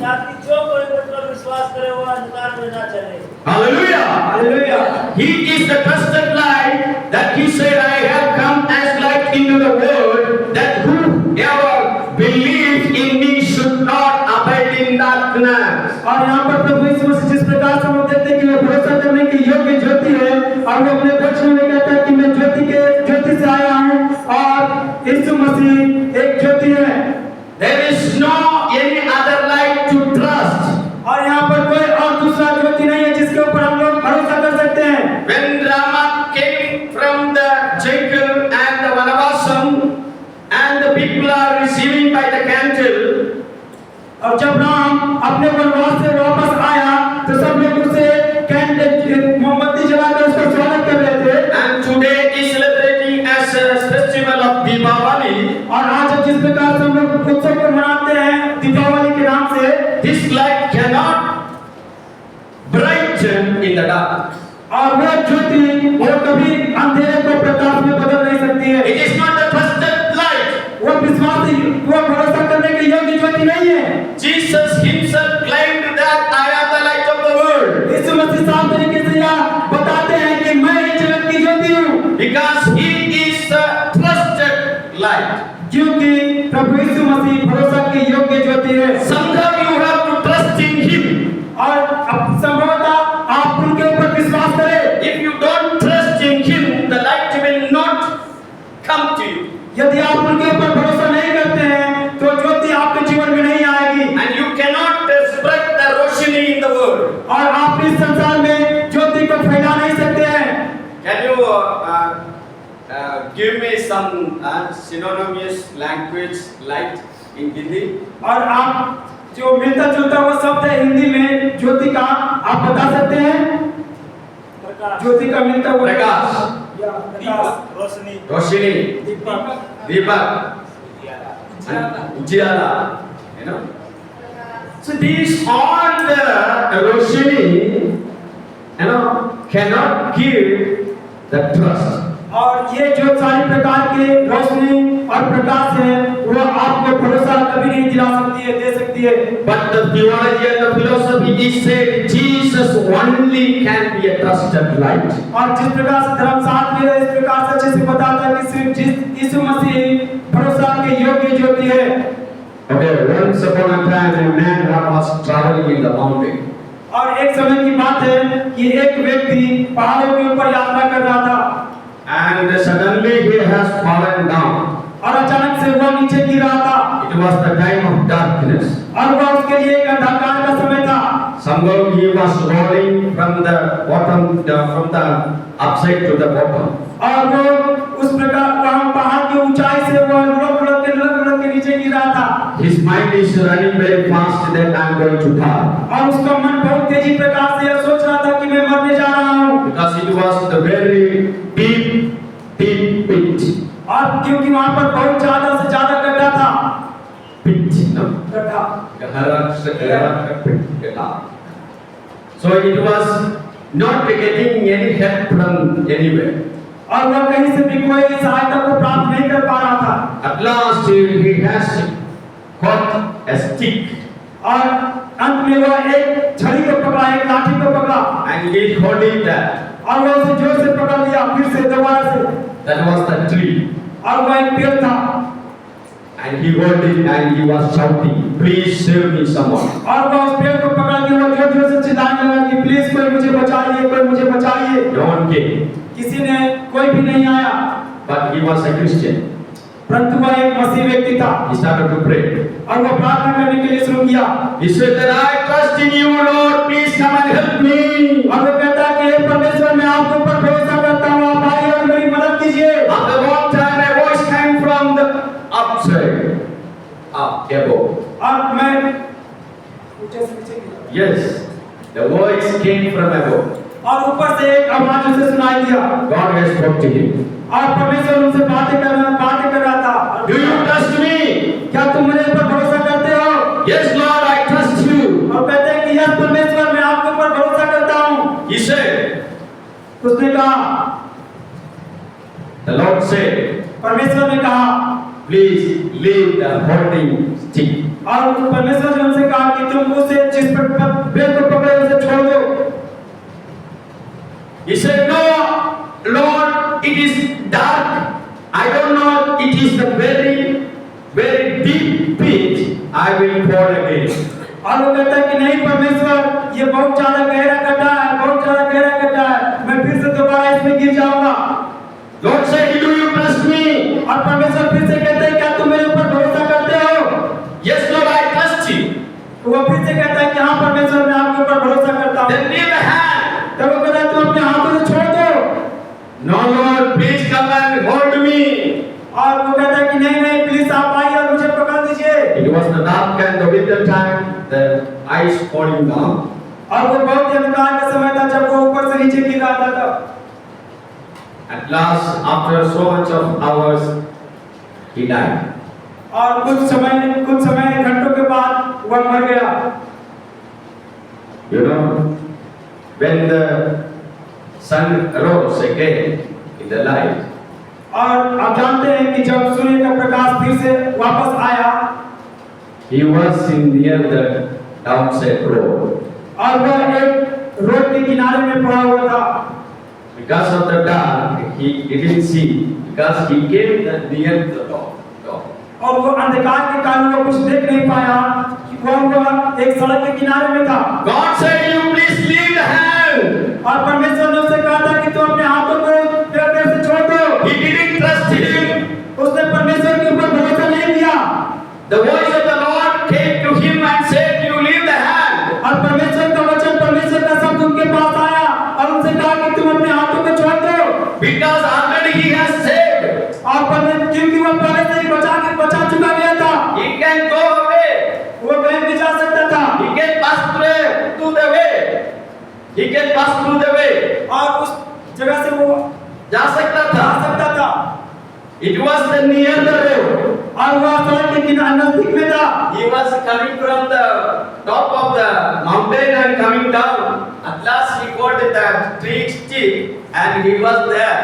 ताकि जो कोई मुझ पर विश्वास करे वो अंधकार में ना चले। Hallelujah. Hallelujah. He is the trusted light that he said, "I have come as light into the world, that whoever believes in me should not abide in darkness." और यहाँ पर प्रभु यीशु मसीह जिस प्रकार से वो कहते हैं कि वो भरोसा करने की योग्य ज्योति है, और वो अपने वचन में कहता है कि मैं ज्योति से आया हूँ और यीशु मसीह एक ज्योति है। There is no any other light to trust. और यहाँ पर कोई और दूसरा ज्योति नहीं है जिसके ऊपर हम लोग भरोसा कर सकते हैं। When Rama came from the jungle and the Vanavasam, and the people are receiving by the candle, और जब राम अपने वनवास से वापस आया तो सब लोग उसे मोमबत्ती जलाकर उसका स्वागत कर रहे थे। and today is celebrating as a festival of Deepavali. और आज जिस प्रकार से हम लोग उत्सव को मनाते हैं दीपावली के नाम से, This light cannot brighten in the dark. और वह ज्योति वो कभी अंधेरे को प्रकाश में बदल नहीं सकती है। It is not a trusted light. वो भरोसा करने के योग्य ज्योति नहीं है। Jesus himself claimed that I am the light of the world. यीशु मसीह साफ तरीके से यह बताते हैं कि मैं इस जगत की ज्योति हूँ। Because he is a trusted light. क्योंकि प्रभु यीशु मसीह भरोसा के योग्य ज्योति है। Somehow you have to trust in him. और अब संभवतः आप उनके ऊपर विश्वास करें। If you don't trust in him, the light will not come to you. यदि आप उनके ऊपर भरोसा नहीं करते हैं तो ज्योति आपके जीवन में नहीं आएगी। And you cannot spread the roshni in the world. और आप इस संसार में ज्योति को फैला नहीं सकते हैं। Can you give me some synonymous language light in Hindi? और आप जो मिलता जुलता हुआ शब्द है हिंदी में ज्योति का आप बता सकते हैं? प्रकाश। ज्योति का मिलता हुआ प्रकाश। या प्रकाश, रोशनी, रोशनी, दीपक, दीपक, उजियाला, you know. So these all the roshni, you know, cannot give the trust. और ये जो सारी प्रकार के रोशनी और प्रकाश है वो आपको भरोसा कभी नहीं दिला सकती है, दे सकती है। But the theology and the philosophy is said Jesus only can be a trusted light. और जिस प्रकार से धर्मशास्त्र इस प्रकार से अच्छे से बताता है कि सिर्फ यीशु मसीह भरोसा के योग्य ज्योति है। Okay, once upon a time a man was traveling in the mountain. और एक समय की बात है कि एक व्यक्ति पहाड़ों के ऊपर यात्रा कर रहा था। And suddenly he has fallen down. और अचानक से वह नीचे गिर रहा था। It was the time of darkness. और वह उसके लिए एक अंधकार का समय था। Somehow he was rolling from the bottom, from the upside to the bottom. और वो उस प्रकार वहाँ पहाड़ की ऊंचाई से वो लुढ़क के नीचे गिर रहा था। His mind is running very fast that I am going to die. और उसका मन बहुत तेजी प्रकार से यह सोच रहा था कि मैं मरने जा रहा हूँ। Because it was the very deep pit. और क्योंकि वहाँ पर बहुत ज्यादा से ज्यादा गड्ढा था। Pit, no? गड्ढा। गड्ढा. So it was not getting any help from anywhere. और वह कहीं से भी कोई सहायता को प्राप्त नहीं कर पा रहा था। At last he has caught a stick. और अंत में वह एक छड़ी को पकड़ा, एक लाठी को पकड़ा। And he holding that. और वह उसे जोर से पकड़ लिया, फिर से दोबारा से। That was the tree. और वह एक पेड़ था। And he held it and he was shouting, "Please save me, someone." और वह उस पेड़ को पकड़ के वह जोर-जोर से चिल्लाने लगा कि प्लीज कोई मुझे बचाइए, कोई मुझे बचाइए। No one came. किसी ने कोई भी नहीं आया। But he was a Christian. परंतु वह एक मसीह व्यक्ति था। He started to pray. और वह प्रार्थना करने के लिए शुरू किया। He said that I trust in you, Lord. Please come and help me. और वो कहता है कि हे परमेश्वर, मैं आपके ऊपर भरोसा करता हूँ, आप आइए और मेरी मदद कीजिए। After a long time, a voice came from the upside, up above. और मैं ऊंचे से नीचे गिरा। Yes, the voice came from above. और ऊपर से एक आवाज उसे सुनाई दिया। God has spoke to him. और परमेश्वर उनसे बातें कर रहा था। Do you trust me? क्या तुम मेरे ऊपर भरोसा करते हो? Yes, Lord, I trust you. और कहते हैं कि यस परमेश्वर, मैं आपके ऊपर भरोसा करता हूँ। He said. उसने कहा, The Lord said, परमेश्वर ने कहा, "Please leave the holding stick." और परमेश्वर ने उनसे कहा कि तुम उसे जिस पर पेड़ को पकड़े उसे छोड़ दो। He said, "No, Lord, it is dark. I don't know. It is the very, very deep pit. I will fall again." और वो कहता है कि नहीं परमेश्वर, ये बहुत ज्यादा गहरा गड्ढा है, बहुत ज्यादा गहरा गड्ढा है, मैं फिर से दोबारा इसमें गिर जाऊंगा। Lord said, "Do you trust me?" और परमेश्वर फिर से कहते हैं, क्या तुम मेरे ऊपर भरोसा करते हो? Yes, Lord, I trust you. वो फिर से कहता है कि हाँ परमेश्वर, मैं आपके ऊपर भरोसा करता हूँ। Then leave the hand. तब वो कहता है तुम अपने हाथों से छोड़ दो। No, Lord, please come and hold me. और वो कहता है कि नहीं नहीं, प्लीज आप आइए और मुझे पकड़ लीजिए। It was the dark and the winter time. The ice falling down. और वो बहुत ही अंधकार का समय था जब वो ऊपर से नीचे गिर रहा था। At last, after so much of hours, he died. और कुछ समय घंटों के बाद वह मर गया। You know, when the sun rose again in the light. और आप जानते हैं कि जब सूर्य का प्रकाश फिर से वापस आया, He was in near the downside road. और वह एक रोड के किनारे में पड़ा हुआ था। Because of the dark, he didn't see. Because he came near the door. और वो अंधकार के कारण वो कुछ देख नहीं पाया कि वह एक सड़क के किनारे में था। God said, "You please leave the hand." और परमेश्वर ने उससे कहा था कि तू अपने हाथों को तेरे पैर से छोड़ दो। He didn't trust him. उसने परमेश्वर के ऊपर भरोसा नहीं किया। The voice of the Lord came to him and said, "You leave the hand." और परमेश्वर का वचन, परमेश्वर का शब्द उनके पास आया और उनसे कहा कि तुम अपने हाथों को छोड़ दो। Because already he has saved. और परमेश्वर क्योंकि वो पहले से ही बचा चुका गया था। He can go away. वो कहीं भी जा सकता था। He can pass through the way. He can pass through the way. और उस जगह से वो जा सकता जा था. सकता था। It was the near the road. और वह सड़क के किनारे नजदीक में था। He was coming from the top of the mountain and coming down. At last he got the tree stick and he was there.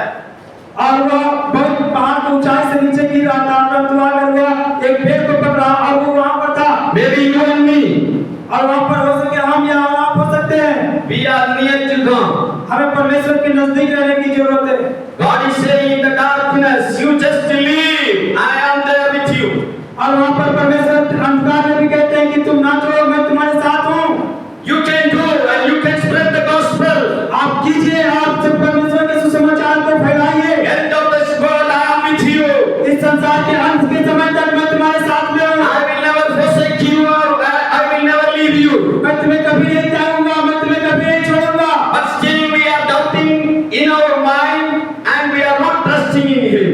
और वह बहुत पहाड़ की ऊंचाई से नीचे गिर रहा था, परंतु अगर वह एक पेड़ को पकड़ा और वो वहां पर था। Maybe you and me. और वहां पर हो सके हम या आप हो सकते हैं। We are near to God. हमें परमेश्वर के नजदीक रहने की जरूरत है। God is saying in the darkness, you just leave. I am there with you. और वहां पर परमेश्वर अंधकार में भी कहते हैं कि तुम ना छोड़ो, मैं तुम्हारे साथ हूँ। You can go and you can spread the gospel. आप कीजिए, आप जब परमेश्वर के सुसमाचार को फैलाइए। End of this world, I am with you. इस संसार के अंत के समय तक मैं तुम्हारे साथ में हूँ। I will never forsake you or I will never leave you. मैं तुम्हें कभी नहीं त्यागूंगा, मैं तुम्हें कभी नहीं छोड़ूंगा। But still we are doubting in our mind and we are not trusting in Him.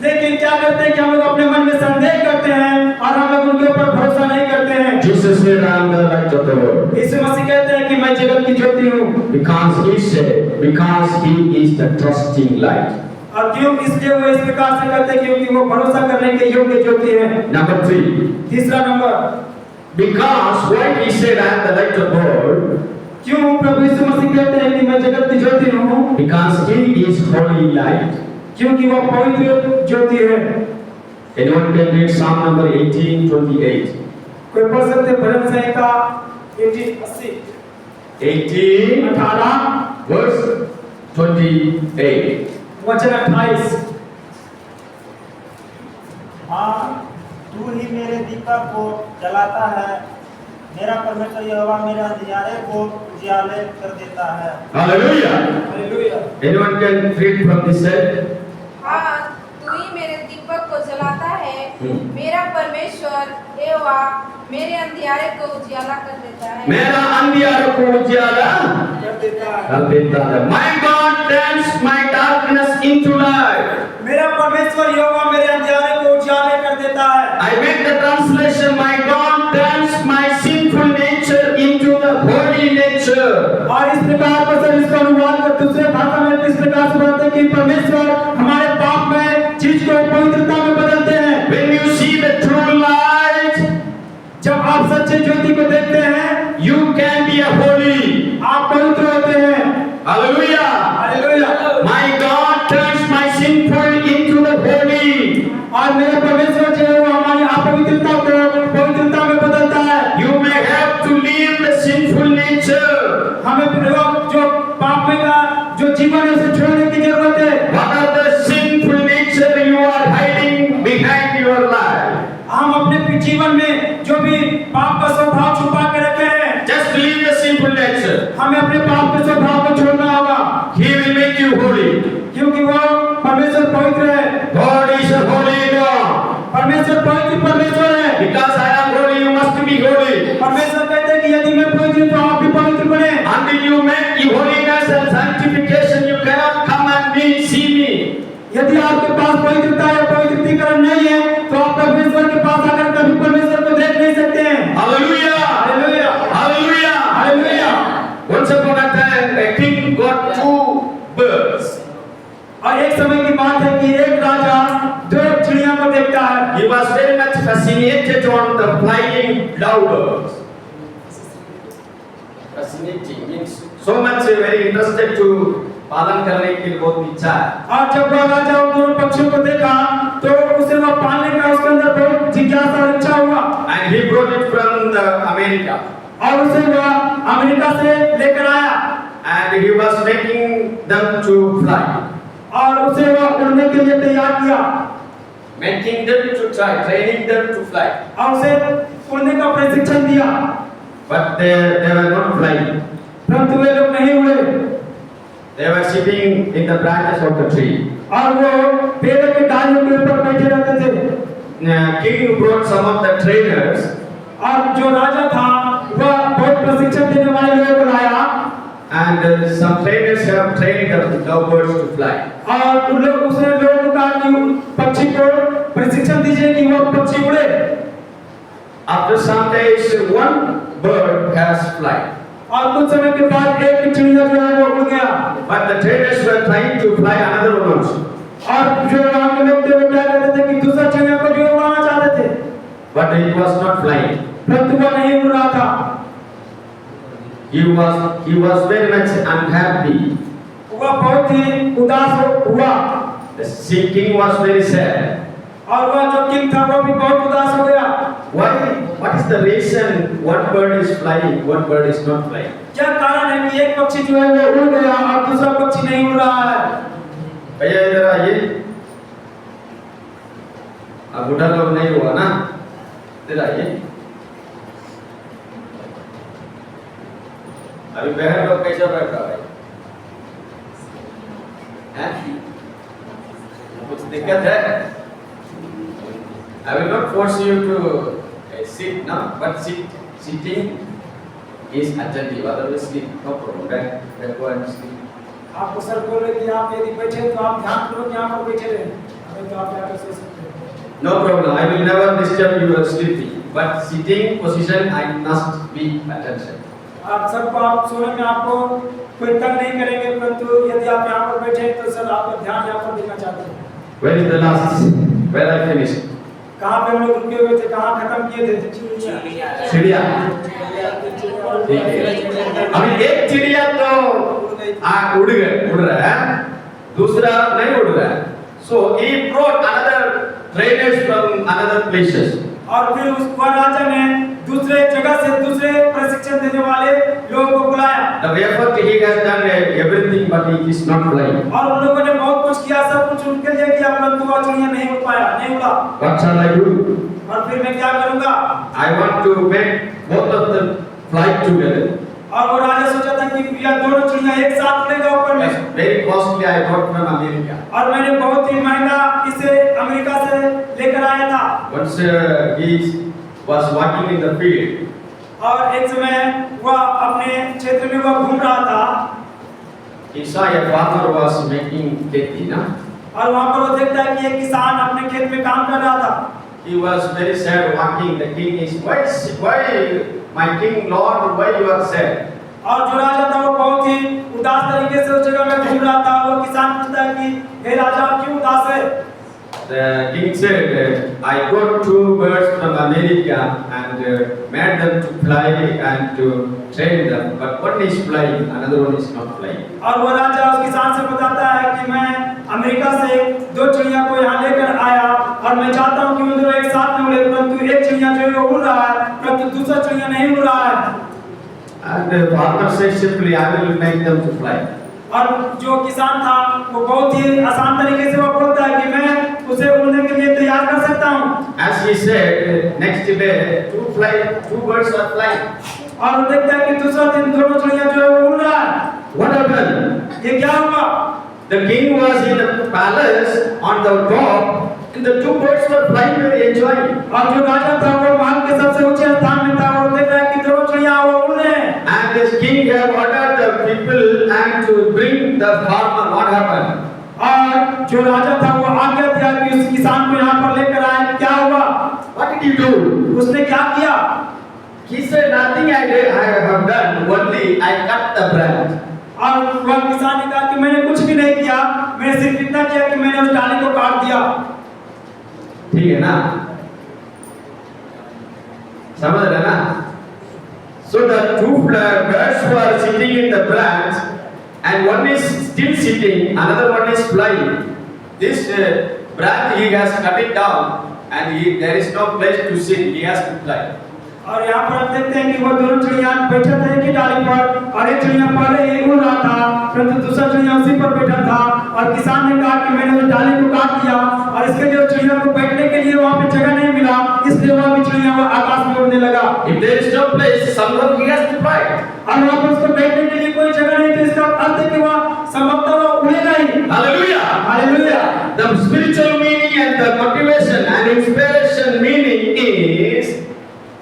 लेकिन क्या करते हैं कि हम लोग अपने मन में संदेह करते हैं और हम लोग उनके ऊपर भरोसा नहीं करते हैं। Jesus said, I am the light of the world. यीशु मसीह कहते हैं कि मैं जगत की ज्योति हूँ। Because He said, because He is the trusting light. और क्यों इसलिए वो इस प्रकार से कहते हैं क्योंकि वो भरोसा करने के योग्य ज्योति है। Number 3. तीसरा number, Because why He said, I am the light of the world? क्यों प्रभु यीशु मसीह कहते हैं कि मैं जगत की ज्योति हूँ? Because He is holy light. क्योंकि वो पवित्र ज्योति है। Anyone can read Psalm number 18:28. कोई पढ़ सकते हैं भजन संहिता 18:80 18 verse 28. वचन 28। हाँ, तू ही मेरे दीपक को जलाता है, मेरा परमेश्वर यहोवा मेरे अंधियारे को उजियाले कर देता है। Hallelujah. Hallelujah. Anyone can read from this side? हाँ, तू ही मेरे दीपक को जलाता है, मेरा परमेश्वर यहोवा मेरे अंधियारे को उजियाला कर देता है। मेरा अंधियारे को उजियाला कर देता है। My God turns my darkness into light. मेरा परमेश्वर यहोवा मेरे अंधियारे को उजियाले कर देता है। I make the translation, my God turns my sinful nature into the holy nature. और इस प्रकार पर सर इसका अनुवाद कर दूसरे भाषा में इस प्रकार से बोलते हैं कि परमेश्वर हमारे पाप में चीज को पवित्रता में बदलते हैं। When you see the true light, जब आप सच्चे ज्योति को देखते हैं, you can be a holy. आप पवित्र होते हैं। Hallelujah. Hallelujah. My God turns my sinful into the holy. और मेरा परमेश्वर जो है वो हमारी अपवित्रता को पवित्रता में बदलता है। You may have to leave the sinful nature. हमें जो पाप में का जो जीवन है उसे छोड़ने की जरूरत है। What are the sinful nature you are hiding behind your life? हम अपने जीवन में जो भी पाप का स्वभाव छुपा के रखे हैं, Just leave the sinful nature. हमें अपने पाप के स्वभाव को छोड़ना होगा। He will make you holy. क्योंकि वो परमेश्वर पवित्र है। God is a holy God. परमेश्वर पवित्र परमेश्वर है। Because I am holy, you must be holy. परमेश्वर कहते हैं कि यदि मैं पवित्र हूं तो आप भी पवित्र बने। Until you make your holiness and sanctification, you cannot come and see me. यदि आपके पास पवित्रता या पवित्रीकरण नहीं है तो आप परमेश्वर के पास आकर कभी परमेश्वर को देख नहीं सकते हैं। Hallelujah. Hallelujah. Hallelujah. Hallelujah. Once upon a time, a king got 2 birds. और एक समय की बात है कि एक राजा 2 चिड़िया को देखता है। He was very much fascinated on the flying lovebirds. Fascinating means so much very interested to पालन करने की बहुत इच्छा है। और जब वह राजा उन दोनों पक्षियों को देखा तो उसे वह पालने का उसके अंदर बहुत जिज्ञासा और इच्छा हुआ। And he brought it from the America. और उसे वह अमेरिका से लेकर आया And he was making them to fly. और उसे वह उड़ने के लिए तैयार किया Making them to try, training them to fly. और उसे उड़ने का प्रशिक्षण दिया, But they were not flying. परंतु वे लोग नहीं उड़े They were sitting in the branches of the tree. और वो पेड़ के डालियों के ऊपर बैठे रहते थे। King brought some of the trainers. और जो राजा था वह बहुत प्रशिक्षण देने वाले लोगों को लाया And some trainers have trained the lovebirds to fly. और उन लोग उसने लोगों को कहा कि पक्षी को प्रशिक्षण दीजिए कि वो पक्षी उड़े। After some days, one bird has flight. और कुछ समय के बाद एक चिड़िया जो है वो उड़ गया। But the trainers were trying to fly another one also. और जो वहाँ के लोग थे वो क्या कहते थे कि दूसरा चिड़िया को जो उड़ाना चाहते थे, But it was not flying. परंतु वह नहीं उड़ रहा था। He was very much unhappy. वह बहुत ही उदास हुआ The king was very sad. और वह जो किंग था वो भी बहुत उदास हो गया। Why? What is the reason one bird is flying, one bird is not flying? क्या कारण है कि एक पक्षी जो है वो उड़ गया और दूसरा पक्षी नहीं उड़ रहा है? भैया इधर आइए। अब बूढ़ा लोग नहीं हुआ ना, इधर आइए। अभी बहन लोग कैसे बैठ रहा है? हैं? कुछ दिक्कत है? I will not force you to sit now, but sitting is attentive. Otherwise, sleep, no problem. Then go and sleep. आपको सर बोल रहे कि आप यदि बैठे तो आप ध्यान पूर्वक यहाँ पर बैठे रहें, अभी तो आप यहाँ पर सो सकते हैं। No problem. I will never disturb you sleeping. But sitting position, I must be attention. आप सबको आप सोने में आपको कोई तंग नहीं करेंगे, परंतु यदि आप यहाँ पर बैठे तो सर आपका ध्यान यहाँ पर देना चाहते हैं। Where is the last? Where I finished? कहाँ पे हम लोग रुके हुए थे, कहाँ खत्म किए थे? चिड़िया। ठीक है। अभी एक चिड़िया तो उड़ रहा है, दूसरा नहीं उड़ रहा है। So he brought another trainers from another places. और फिर उस राजा ने दूसरे जगह से दूसरे प्रशिक्षण देने वाले लोगों को बुलाया। The effort he has done everything, but he is not flying. और उन लोगों ने बहुत कुछ किया, सब कुछ उनके लिए किया, परंतु वह चिड़िया नहीं उड़ पाया, नहीं उड़ा। What shall I do? और फिर मैं क्या करूँगा? I want to make both of them fly together. और वो राजा सोचा था कि यह दोनों चिड़िया एक साथ उड़ेगा ऊपर में। That's very costly. I brought from America. और मैंने बहुत ही महंगा इसे अमेरिका से लेकर आया था। Once he was walking in the field. और एक समय वह अपने क्षेत्र में वह घूम रहा था। He saw a farmer was making खेती ना. और वहाँ पर वो देखता है कि एक किसान अपने खेत में काम कर रहा था। He was very sad walking. The king is why my king Lord, why you are sad? और जो राजा था वो बहुत ही उदास तरीके से उस जगह में घूम रहा था। वो किसान पूछता है कि हे राजा आप क्यों उदास है? The king said, I got two birds from America and made them to fly and to train them, but one is flying, another one is not flying. और वो राजा उस किसान से बताता है कि मैं अमेरिका से दो चिड़िया को यहाँ लेकर आया और मैं चाहता हूँ कि उन दोनों एक साथ में उड़े, परंतु एक चिड़िया जो है वो उड़ रहा है, परंतु दूसरा चिड़िया नहीं उड़ रहा है। And the farmer said simply, I will make them to fly. और जो किसान था वो बहुत ही आसान तरीके से वो बोलता है कि मैं उसे उड़ने के लिए तैयार कर सकता हूँ। As he said, next day, two birds are flying. और वो देखता है कि दूसरा दिन दोनों चिड़िया जो है वो उड़ रहा है। What happened? ये क्या हुआ? The king was in the palace on the top, and the two birds were flying very enjoying. और जो राजा था वो महल के सबसे ऊंचे स्थान में था और देख रहा है कि दोनों चिड़िया वो उड़ रहे हैं। And this king had ordered the people and to bring the farmer. What happened? और जो राजा था वो आज्ञा दिया कि उस किसान को यहाँ पर लेकर आए। क्या हुआ? What did he do? उसने क्या किया? He said, nothing I have done, only I cut the branch. और वह किसान ने कहा कि मैंने कुछ भी नहीं किया, मैंने सिर्फ इतना किया कि मैंने उस डाली को काट दिया। ठीक है ना? समझ रहे ना? So the two birds were sitting in the branch and one is still sitting, another one is flying. This branch he has cut it down, and there is no place to sit. He has to fly. और यहाँ पर हम देखते हैं कि वो दोनों चिड़िया बैठे थे एक ही डाली पर और एक चिड़िया पहले ही उड़ रहा था परंतु दूसरा चिड़िया उसी पर बैठा था और किसान ने कहा कि मैंने उस डाली को काट दिया और इसके लिए चिड़िया को बैठने के लिए वहाँ पे जगह नहीं मिला इसलिए वह भी चिड़िया वो आकाश में उड़ने लगा। If there is no place, someone he has to fly. और वहाँ पर उसको बैठने के लिए कोई जगह नहीं तो इसका अर्थ है कि वह संभवतः वो उड़ेगा ही। Hallelujah. Hallelujah. The spiritual meaning and the motivation and inspiration meaning is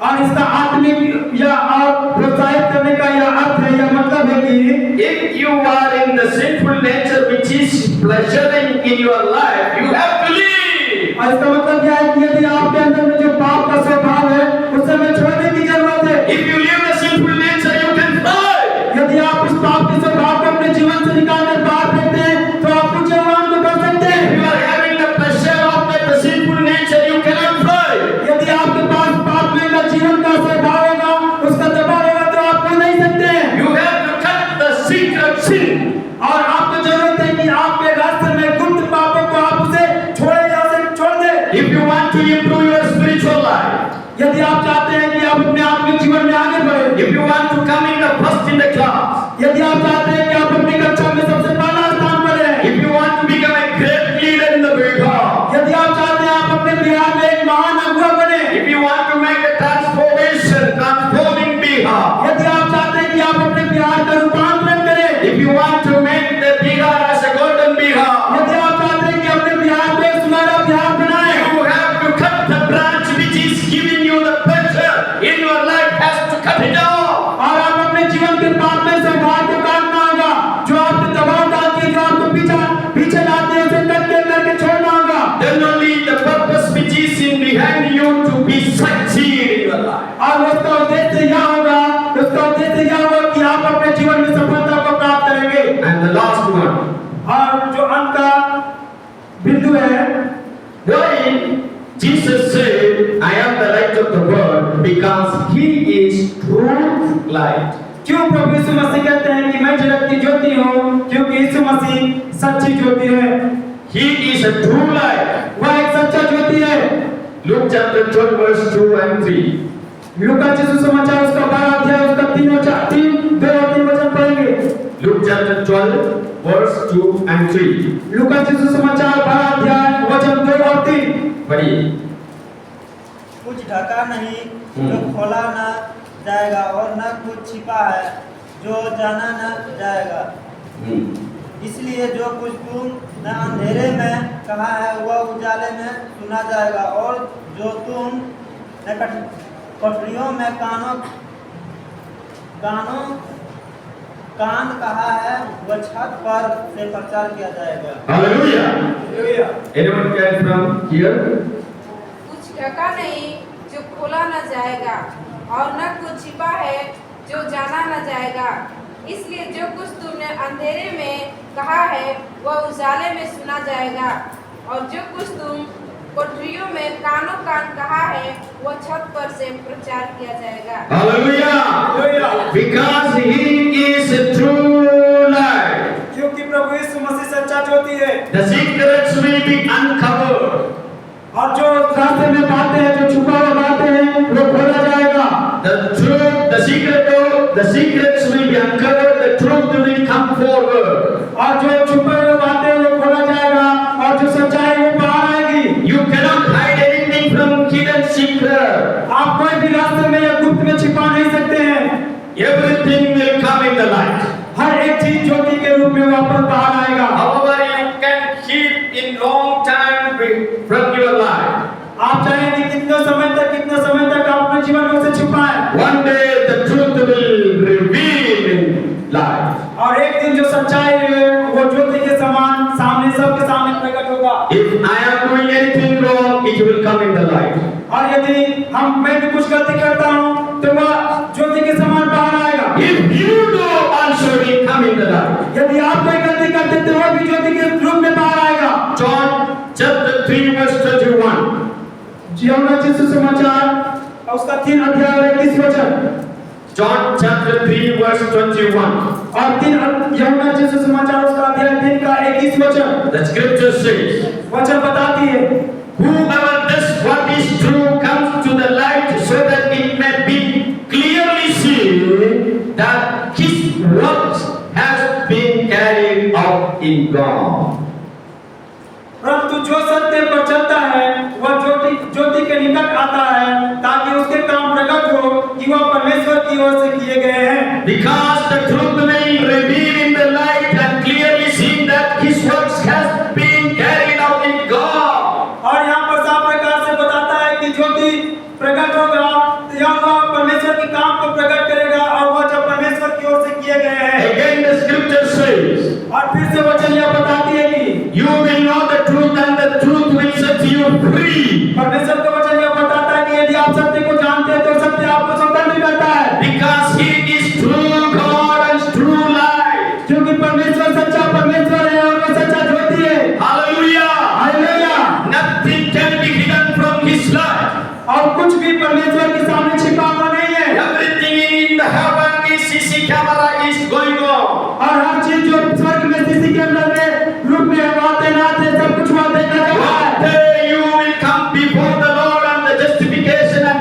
और इसका आत्मिक या और प्रोत्साहित करने का यह अर्थ है या मतलब है कि if you are in the sinful nature which is pleasuring in your life, you have to leave. और इसका मतलब यह है कि यदि आपके अंदर में जो पाप का स्वभाव है उसे हमें छोड़ने की जरूरत है। If you leave the sinful nature, you can fly. यदि आप उस पाप के स्वभाव को अपने जीवन से निकालकर बाहर फेंकते हैं तो आप कुछ उड़ान को कर सकते हैं। If you are having the pleasure of the sinful nature, you cannot fly. यदि आपके पास पाप में का जीवन का स्वभाव होगा उसका दबाव होगा तो आप उड़ नहीं सकते हैं। You have to cut the secret sin. और आपको जरूरत है कि आपके रास्ते में गुप्त पापों को आप उसे छोड़े या उसे छोड़ दें। If you want to improve your spiritual life, यदि आप चाहते हैं कि आप अपने आत्मिक जीवन में आगे बढ़ें, if you want to come in the first in the class, यदि आप चाहते हैं कि आप अपनी कक्षा में सबसे पहला स्थान पर रहें, if you want to become a great leader in the Bihar, यदि आप चाहते हैं आप अपने बिहार में एक महान अगुवा बने, if you want to make a transformation, transforming Bihar, यदि आप चाहते हैं कि आप अपने बिहार का रूपांतरण करें, if you want to make the Bihar as a golden Bihar, यदि आप चाहते हैं कि अपने बिहार को एक सुनहरा बिहार बनाएं, you have to cut the branch which is giving you the pleasure in your life, has to cut it off. और आप अपने जीवन के पाप में स्वभाव को काटना होगा जो आपके दबाव डालते हैं जो आपको पीछे लाते हैं उसे करके छोड़ना होगा। Then only the purpose which is in behind you to be succeed in your life. और उसका उद्देश्य यह होगा कि आप अपने जीवन में सफलता को प्राप्त करेंगे। And the last one, और जो अंत का बिंदु है, why Jesus said, I am the light of the world, because he is truth light. क्यों प्रभु यीशु मसीह कहते हैं कि मैं जगत की ज्योति हूँ? क्योंकि यीशु मसीह सच्ची ज्योति है। He is a true light. वह एक सच्चा ज्योति है। Luke chapter 12 verse 2 and 3. लूका सुसमाचार उसका 12 अध्याय उसका 2 और 3 वचन पढ़ेंगे। Luke chapter 12 verse 2 and 3. लूका सुसमाचार 12 अध्याय वचन 2 और 3 पढ़िए। कुछ ढका नहीं जो खोला न जाएगा और न कुछ छिपा है जो जाना न जाएगा। इसलिए जो कुछ तुम न अंधेरे में कहा है वह उजाले में सुना जाएगा और जो तुम न कटरियों में कान कहा है वह छत पर से प्रचार किया जाएगा। Hallelujah. Anyone can from here? कुछ ढका नहीं जो खोला न जाएगा और न कुछ छिपा है जो जाना न जाएगा। इसलिए जो कुछ तुमने अंधेरे में कहा है वह उजाले में सुना जाएगा और जो कुछ तुम कोठरियों में कानों कान कहा है वह छत पर से प्रचार किया जाएगा। Hallelujah. Because he is a true light. क्योंकि प्रभु यीशु मसीह सच्चा ज्योति है। The secrets will be uncovered. और जो रास्ते में बातें हैं जो छुपा हुआ बातें हैं वो खोला जाएगा। The truth, the secrets will be uncovered. The truth will come forward. और जो छुपे हुए बातें हैं वो खोला जाएगा और जो सच्चाई वो बाहर आएगी। You cannot hide anything from hidden secret. आप कोई भी रास्ते में या गुप्त में छिपा नहीं सकते हैं। Everything will come in the light. हर एक चीज ज्योति के रूप में वापस बाहर आएगा। However, you can keep in long time from your life. आप चाहें कि कितने समय तक आप अपने जीवन में उसे छुपाएं। One day the truth will reveal in light. और एक दिन जो सच्चाई है वो ज्योति के समान सामने सबके सामने प्रकट होगा। If I am doing anything wrong, it will come in the light. और यदि मैं भी कुछ गलती करता हूँ तो वह ज्योति के समान बाहर आएगा। If you do also will come in the light. यदि आप कोई गलती करते तो वह भी ज्योति के रूप में बाहर आएगा। John chapter 3 verse 21. यूहन्ना सुसमाचार उसका 3 अध्याय 21 वचन। John chapter 3 verse 21. और 3 यूहन्ना जी सुसमाचार उसका अध्याय 3 का 21 वचन, The scripture says, वचन बताती है, whoever does what is true comes to the light so that it may be clearly seen that his works has been carried out in God. परंतु जो सत्य पर चलता है वह ज्योति के निकट आता है ताकि उसके काम प्रकट हो कि वह परमेश्वर की ओर से किए गए हैं। Because the truth may reveal in the light and clearly seen that his works has been carried out in God. और यहाँ पर साफ प्रकार से बताता है कि ज्योति प्रकट होगा या वह परमेश्वर के काम को प्रकट करेगा और वह जब परमेश्वर की ओर से किए गए हैं। Again the scripture says, और फिर से वचन यह बताती है कि you will know the truth and the truth will set you free. परमेश्वर का वचन यह बताता है कि यदि आप सत्य को जानते हैं तो सत्य आपको स्वतंत्र करता है। Because he is true God and true light. क्योंकि परमेश्वर सच्चा परमेश्वर है और वह सच्चा ज्योति है। Hallelujah. Hallelujah. Nothing can be hidden from his light. और कुछ भी परमेश्वर के सामने छिपा हुआ नहीं है। Everything in the heaven is CC camera is going on. और हर चीज जो स्वर्ग में सीसी कैमरा में रूप में वहाँ तैनात है, सब कुछ वहाँ देखा जा रहा One है। day you will come before the Lord and the justification and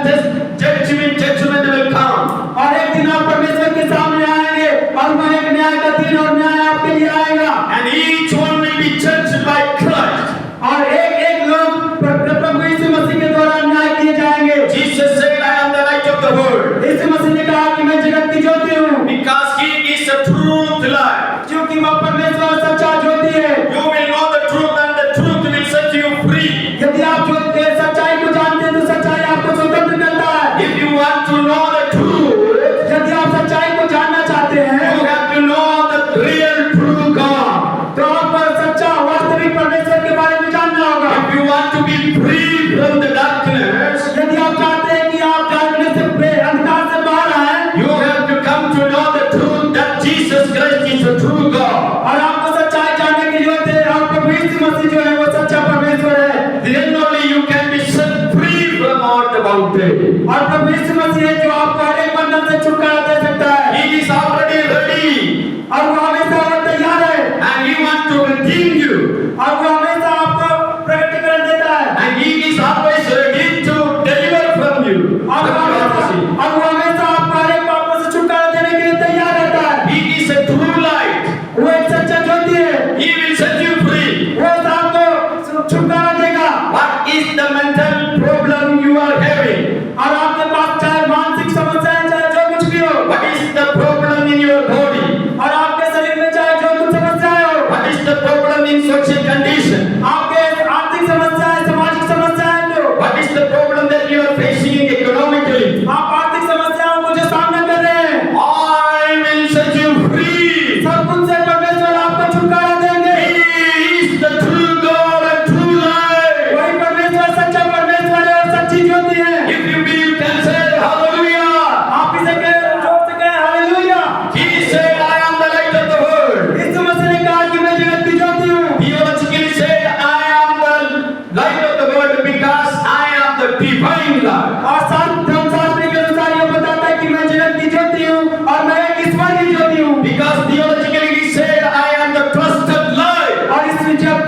judgment will come. और एक दिन आप परमेश्वर के सामने आएंगे और वह एक न्याय का दिन और न्याय आपके लिए आएगा। And each one will be judged by Christ. और एक लोग प्रभु यीशु मसीह के द्वारा न्याय किए जाएंगे। Jesus said, I am the light of the world. यीशु मसीह ने कहा कि मैं जगत की ज्योति हूँ। Because he is a truth light. क्योंकि वह परमेश्वर सच्चा ज्योति है। You will know the truth and the truth will set you free. यदि आप सच्चाई को जानते हैं तो सच्चाई आपको स्वतंत्र करता है। If you want to know the truth, यदि आप सच्चाई को जानना चाहते हैं you have to know the real true God. तो आपको सच्चा वास्तविक परमेश्वर के बारे में जानना होगा। If you want to be free from the darkness, यदि आप चाहते हैं कि आप darkness से अंधकार से बाहर आए, you have to come to know the truth that Jesus Christ is a true God. और आपको सच्चाई जानने की जरूरत है और प्रभु यीशु मसीह जो है वो sच्चा परमेश्वर है। Then only you can be set free from all the bondage. और प्रभु यीशु मसीह है जो आपको हर एक बंधन से छुटकारा दे सकता है। He is already ready और वो हमेशा वो तैयार है and he wants to redeem you. और वो हमेशा आपको प्रकटीकरण देता है And he is always ready to deliver from you. और वो हमेशा आपको हर एक पापों से छुटकारा देने के लिए तैयार रहता है। He is a true light. वो एक सच्चा ज्योति है। He will set you free. वो आपको छुटकारा देगा। What is the mental problem you are having? और आपके पास चाहे मानसिक समस्याएं चाहे जो कुछ भी हो, What is the problem in your body? और आपके शरीर में चाहे जो कुछ समस्याएं हो, What is the problem in social condition? आपके आर्थिक समस्याएं सामाजिक समस्याएं तो, What is the problem that you are facing economically? आप आर्थिक समस्याओं को जो सामना कर रहे हैं, I will set you free. सब कुछ से परमेश्वर आपको छुटकारा देंगे। He is the true God and true light. वही परमेश्वर सच्चा परमेश्वर है और सच्ची ज्योति है। If you believe, can say hallelujah. आप इसे जोर से कहें hallelujah. He said, I am the light of the world. यीशु मसीह ने कहा कि मैं जगत की ज्योति हूँ। Theologically said, I am the light of the world because I am the divine light. और धर्मशास्त्र के अनुसार यह बताता है कि मैं जगत की ज्योति हूँ और मैं एक ईश्वरीय ज्योति हूँ। Because theologically he said, I am the trusted light. और इस जब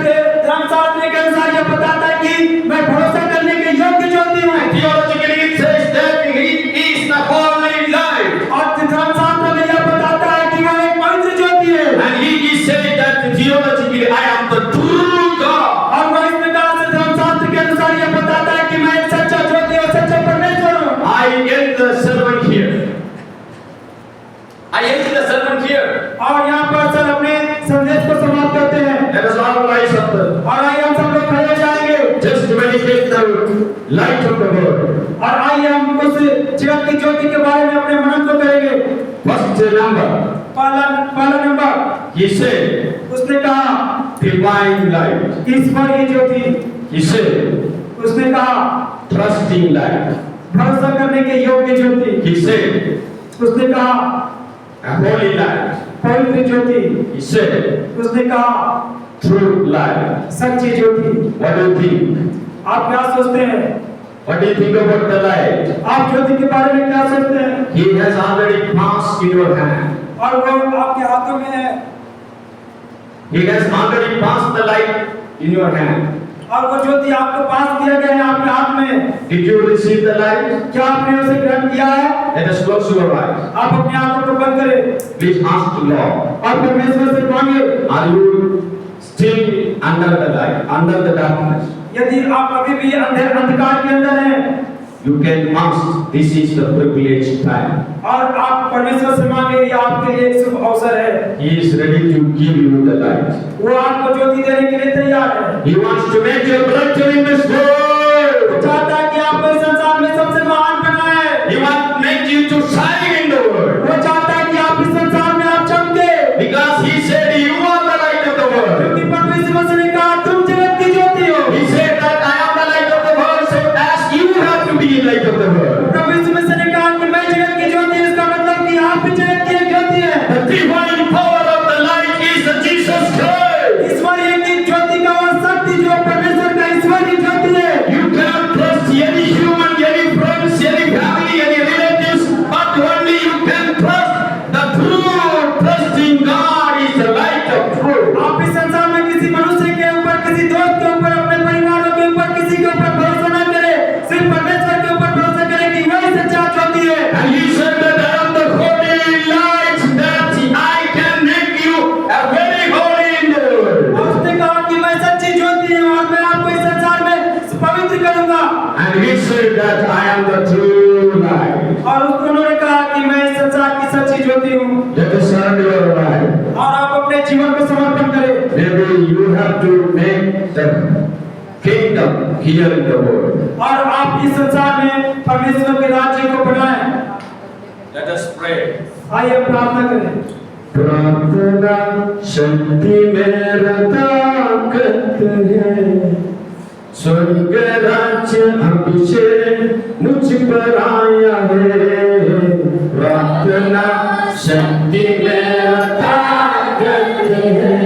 धर्मशास्त्र के अनुसार यह बताता है कि मैं भरोसा करने के योग्य ज्योति हूँ। Theologically it says that he is the holy light. और धर्मशास्त्र में यह बताता है कि वह एक पवित्र ज्योति है। And he said that theologically I am the true God. और वह इस प्रकार से धर्मशास्त्र के अनुसार यह बताता है कि मैं एक सच्चा ज्योति और सच्चा परमेश्वर हूँ। I end the sermon here. I end the sermon here. और यहाँ पर सर अपने संदेश को समाप्त करते हैं। Let us all rise up और आइए हम सब लोग खड़े हो जाएंगे just to meditate the light of the world. और आइए हम उस जगत की ज्योति के बारे में अपने मनन को करेंगे। First number, पहला नंबर, he said, उसने कहा divine light. ईश्वरीय ज्योति। He said, उसने कहा trusting light. भरोसा करने के योग्य ज्योति। He said, उसने कहा a holy light. पवित्र ज्योति। He said, उसने कहा true light. सच्ची ज्योति। What do you think? आप क्या सोचते हैं? What do you think about the light? आप ज्योति के बारे में क्या सोचते हैं? He has already passed in your hand. और वो आपके हाथों में है। He has already passed the light in your hand. और वो ज्योति आपके पास दिया गया है आपके हाथ में। Did you receive the light? क्या आपने उसे ग्रहण किया है? Let us close your eyes. आप अपनी आंखों को बंद करें Please ask the Lord. और परमेश्वर से मांगे। Are you still under the light, under the darkness? यदि आप अभी भी अंधकार के अंदर हैं, You can ask. This is the privileged time. और आप परमेश्वर से मांगे, ये आपके लिए एक शुभ अवसर है। He is ready to give you the light. वो आपको ज्योति देने के लिए तैयार है। He wants to make you brighter in this world. वो चाहता है कि आपको इस संसार में सबसे महान बनाए। He wants to make you to shine in the world. वो चाहता है कि आप इस संसार में आप चमके। Because he said you are the light of the world. क्योंकि प्रभु यीशु मसीह ने कहा तुम जगत की ज्योति हो। He said that I am the light of the world. So as you have to be the light of the world. प्रभु यीशु मसीह ने कहा कि मैं जगत की ज्योति हूं, इसका मतलब कि आप भी जगत की एक ज्योति हैं। The divine power of the light is Jesus Christ. ईश्वरीय की ज्योति का वह शक्ति जो परमेश्वर का ईश्वरीय ज्योति है। You cannot trust any human, any friends, any family, any relatives, but only you can trust the true. Trusting God is the light of truth. आप इस संसार में किसी मनुष्य के ऊपर, किसी दोस्त के ऊपर, अपने परिवारों के ऊपर, किसी के ऊपर भरोसा न करें, सिर्फ परमेश्वर के ऊपर भरोसा करें कि वही सच्चा ज्योति है। And he said that I am the holy light, that I can make you a very holy in the world. और उसने कहा कि मैं सच्ची ज्योति हूं और मैं आपको इस संसार में पवित्र करूंगा। And he said that I am the true light. और उन्होंने कहा कि मैं इस संसार की सच्ची ज्योति हूं। Let us surrender your life. और आप अपने जीवन को समर्पण करें। Maybe you have to make the kingdom here in the world. और आप इस संसार में परमेश्वर के राज्य को बनाएं। Let us pray. आइए प्रार्थना करें। प्रार्थना शक्ति मेरा ताकत है, स्वर्ग राज्य अभिषेक मुझ पर आया है। प्रार्थना शक्ति मेरा ताकत है,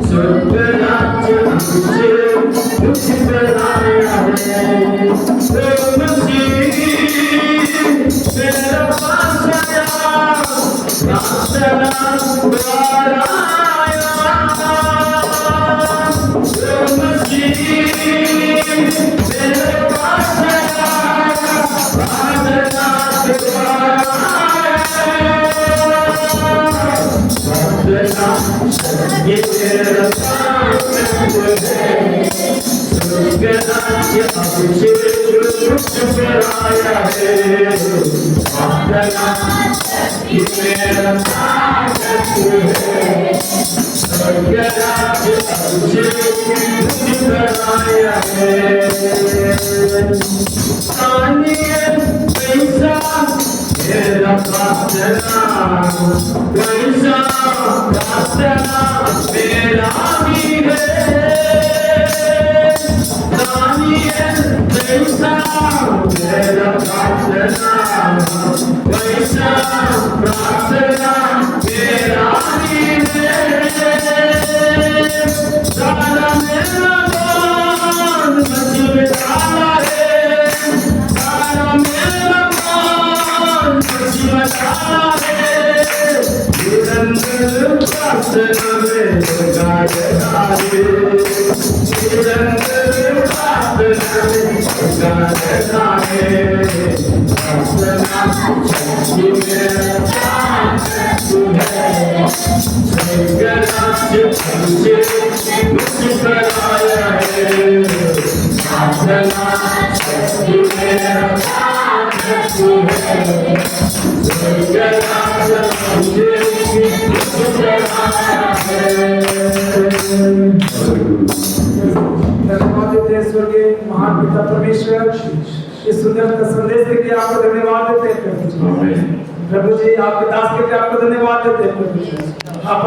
स्वर्ग राज्य अभिषेक मुझ पर आया है। ओ मसीह मेरा पास आया, प्रार्थना द्वारा आया। ओ मसीह मेरे पास आया, प्रार्थना द्वारा आया। प्रार्थना शक्ति मेरा ताकत है, स्वर्ग राज्य अभिषेक मुझ पर आया है। प्रार्थना शक्ति मेरा ताकत है, स्वर्ग राज्य अभिषेक मुझ पर आया है। तानिए पैसा मेरा प्रार्थना, पैसा प्रार्थना मेरा भी है। तानिए पैसा मेरा प्रार्थना, पैसा प्रार्थना मेरा भी है। सारा मेरा मन मसीह में डाला है, सारा मेरा मन मसीह में डाला है। निरंतर प्रार्थना में लगा है, निरंतर प्रार्थना में लगा है। प्रार्थना शक्ति मेरा ताकत है, स्वर्ग राज्य अभिषेक मुझ पर आया है। प्रार्थना शक्ति मेरा ताकत है, स्वर्ग राज्य अभिषेक मुझ पर आया है। धन्यवाद देते हैं स्वर्गीय महान पिता परमेश्वर, इस सुंदर संदेश के लिए आपको धन्यवाद देते हैं प्रभु जी। प्रभु जी आपके दास के लिए आपको धन्यवाद देते हैं प्रभु जी। आप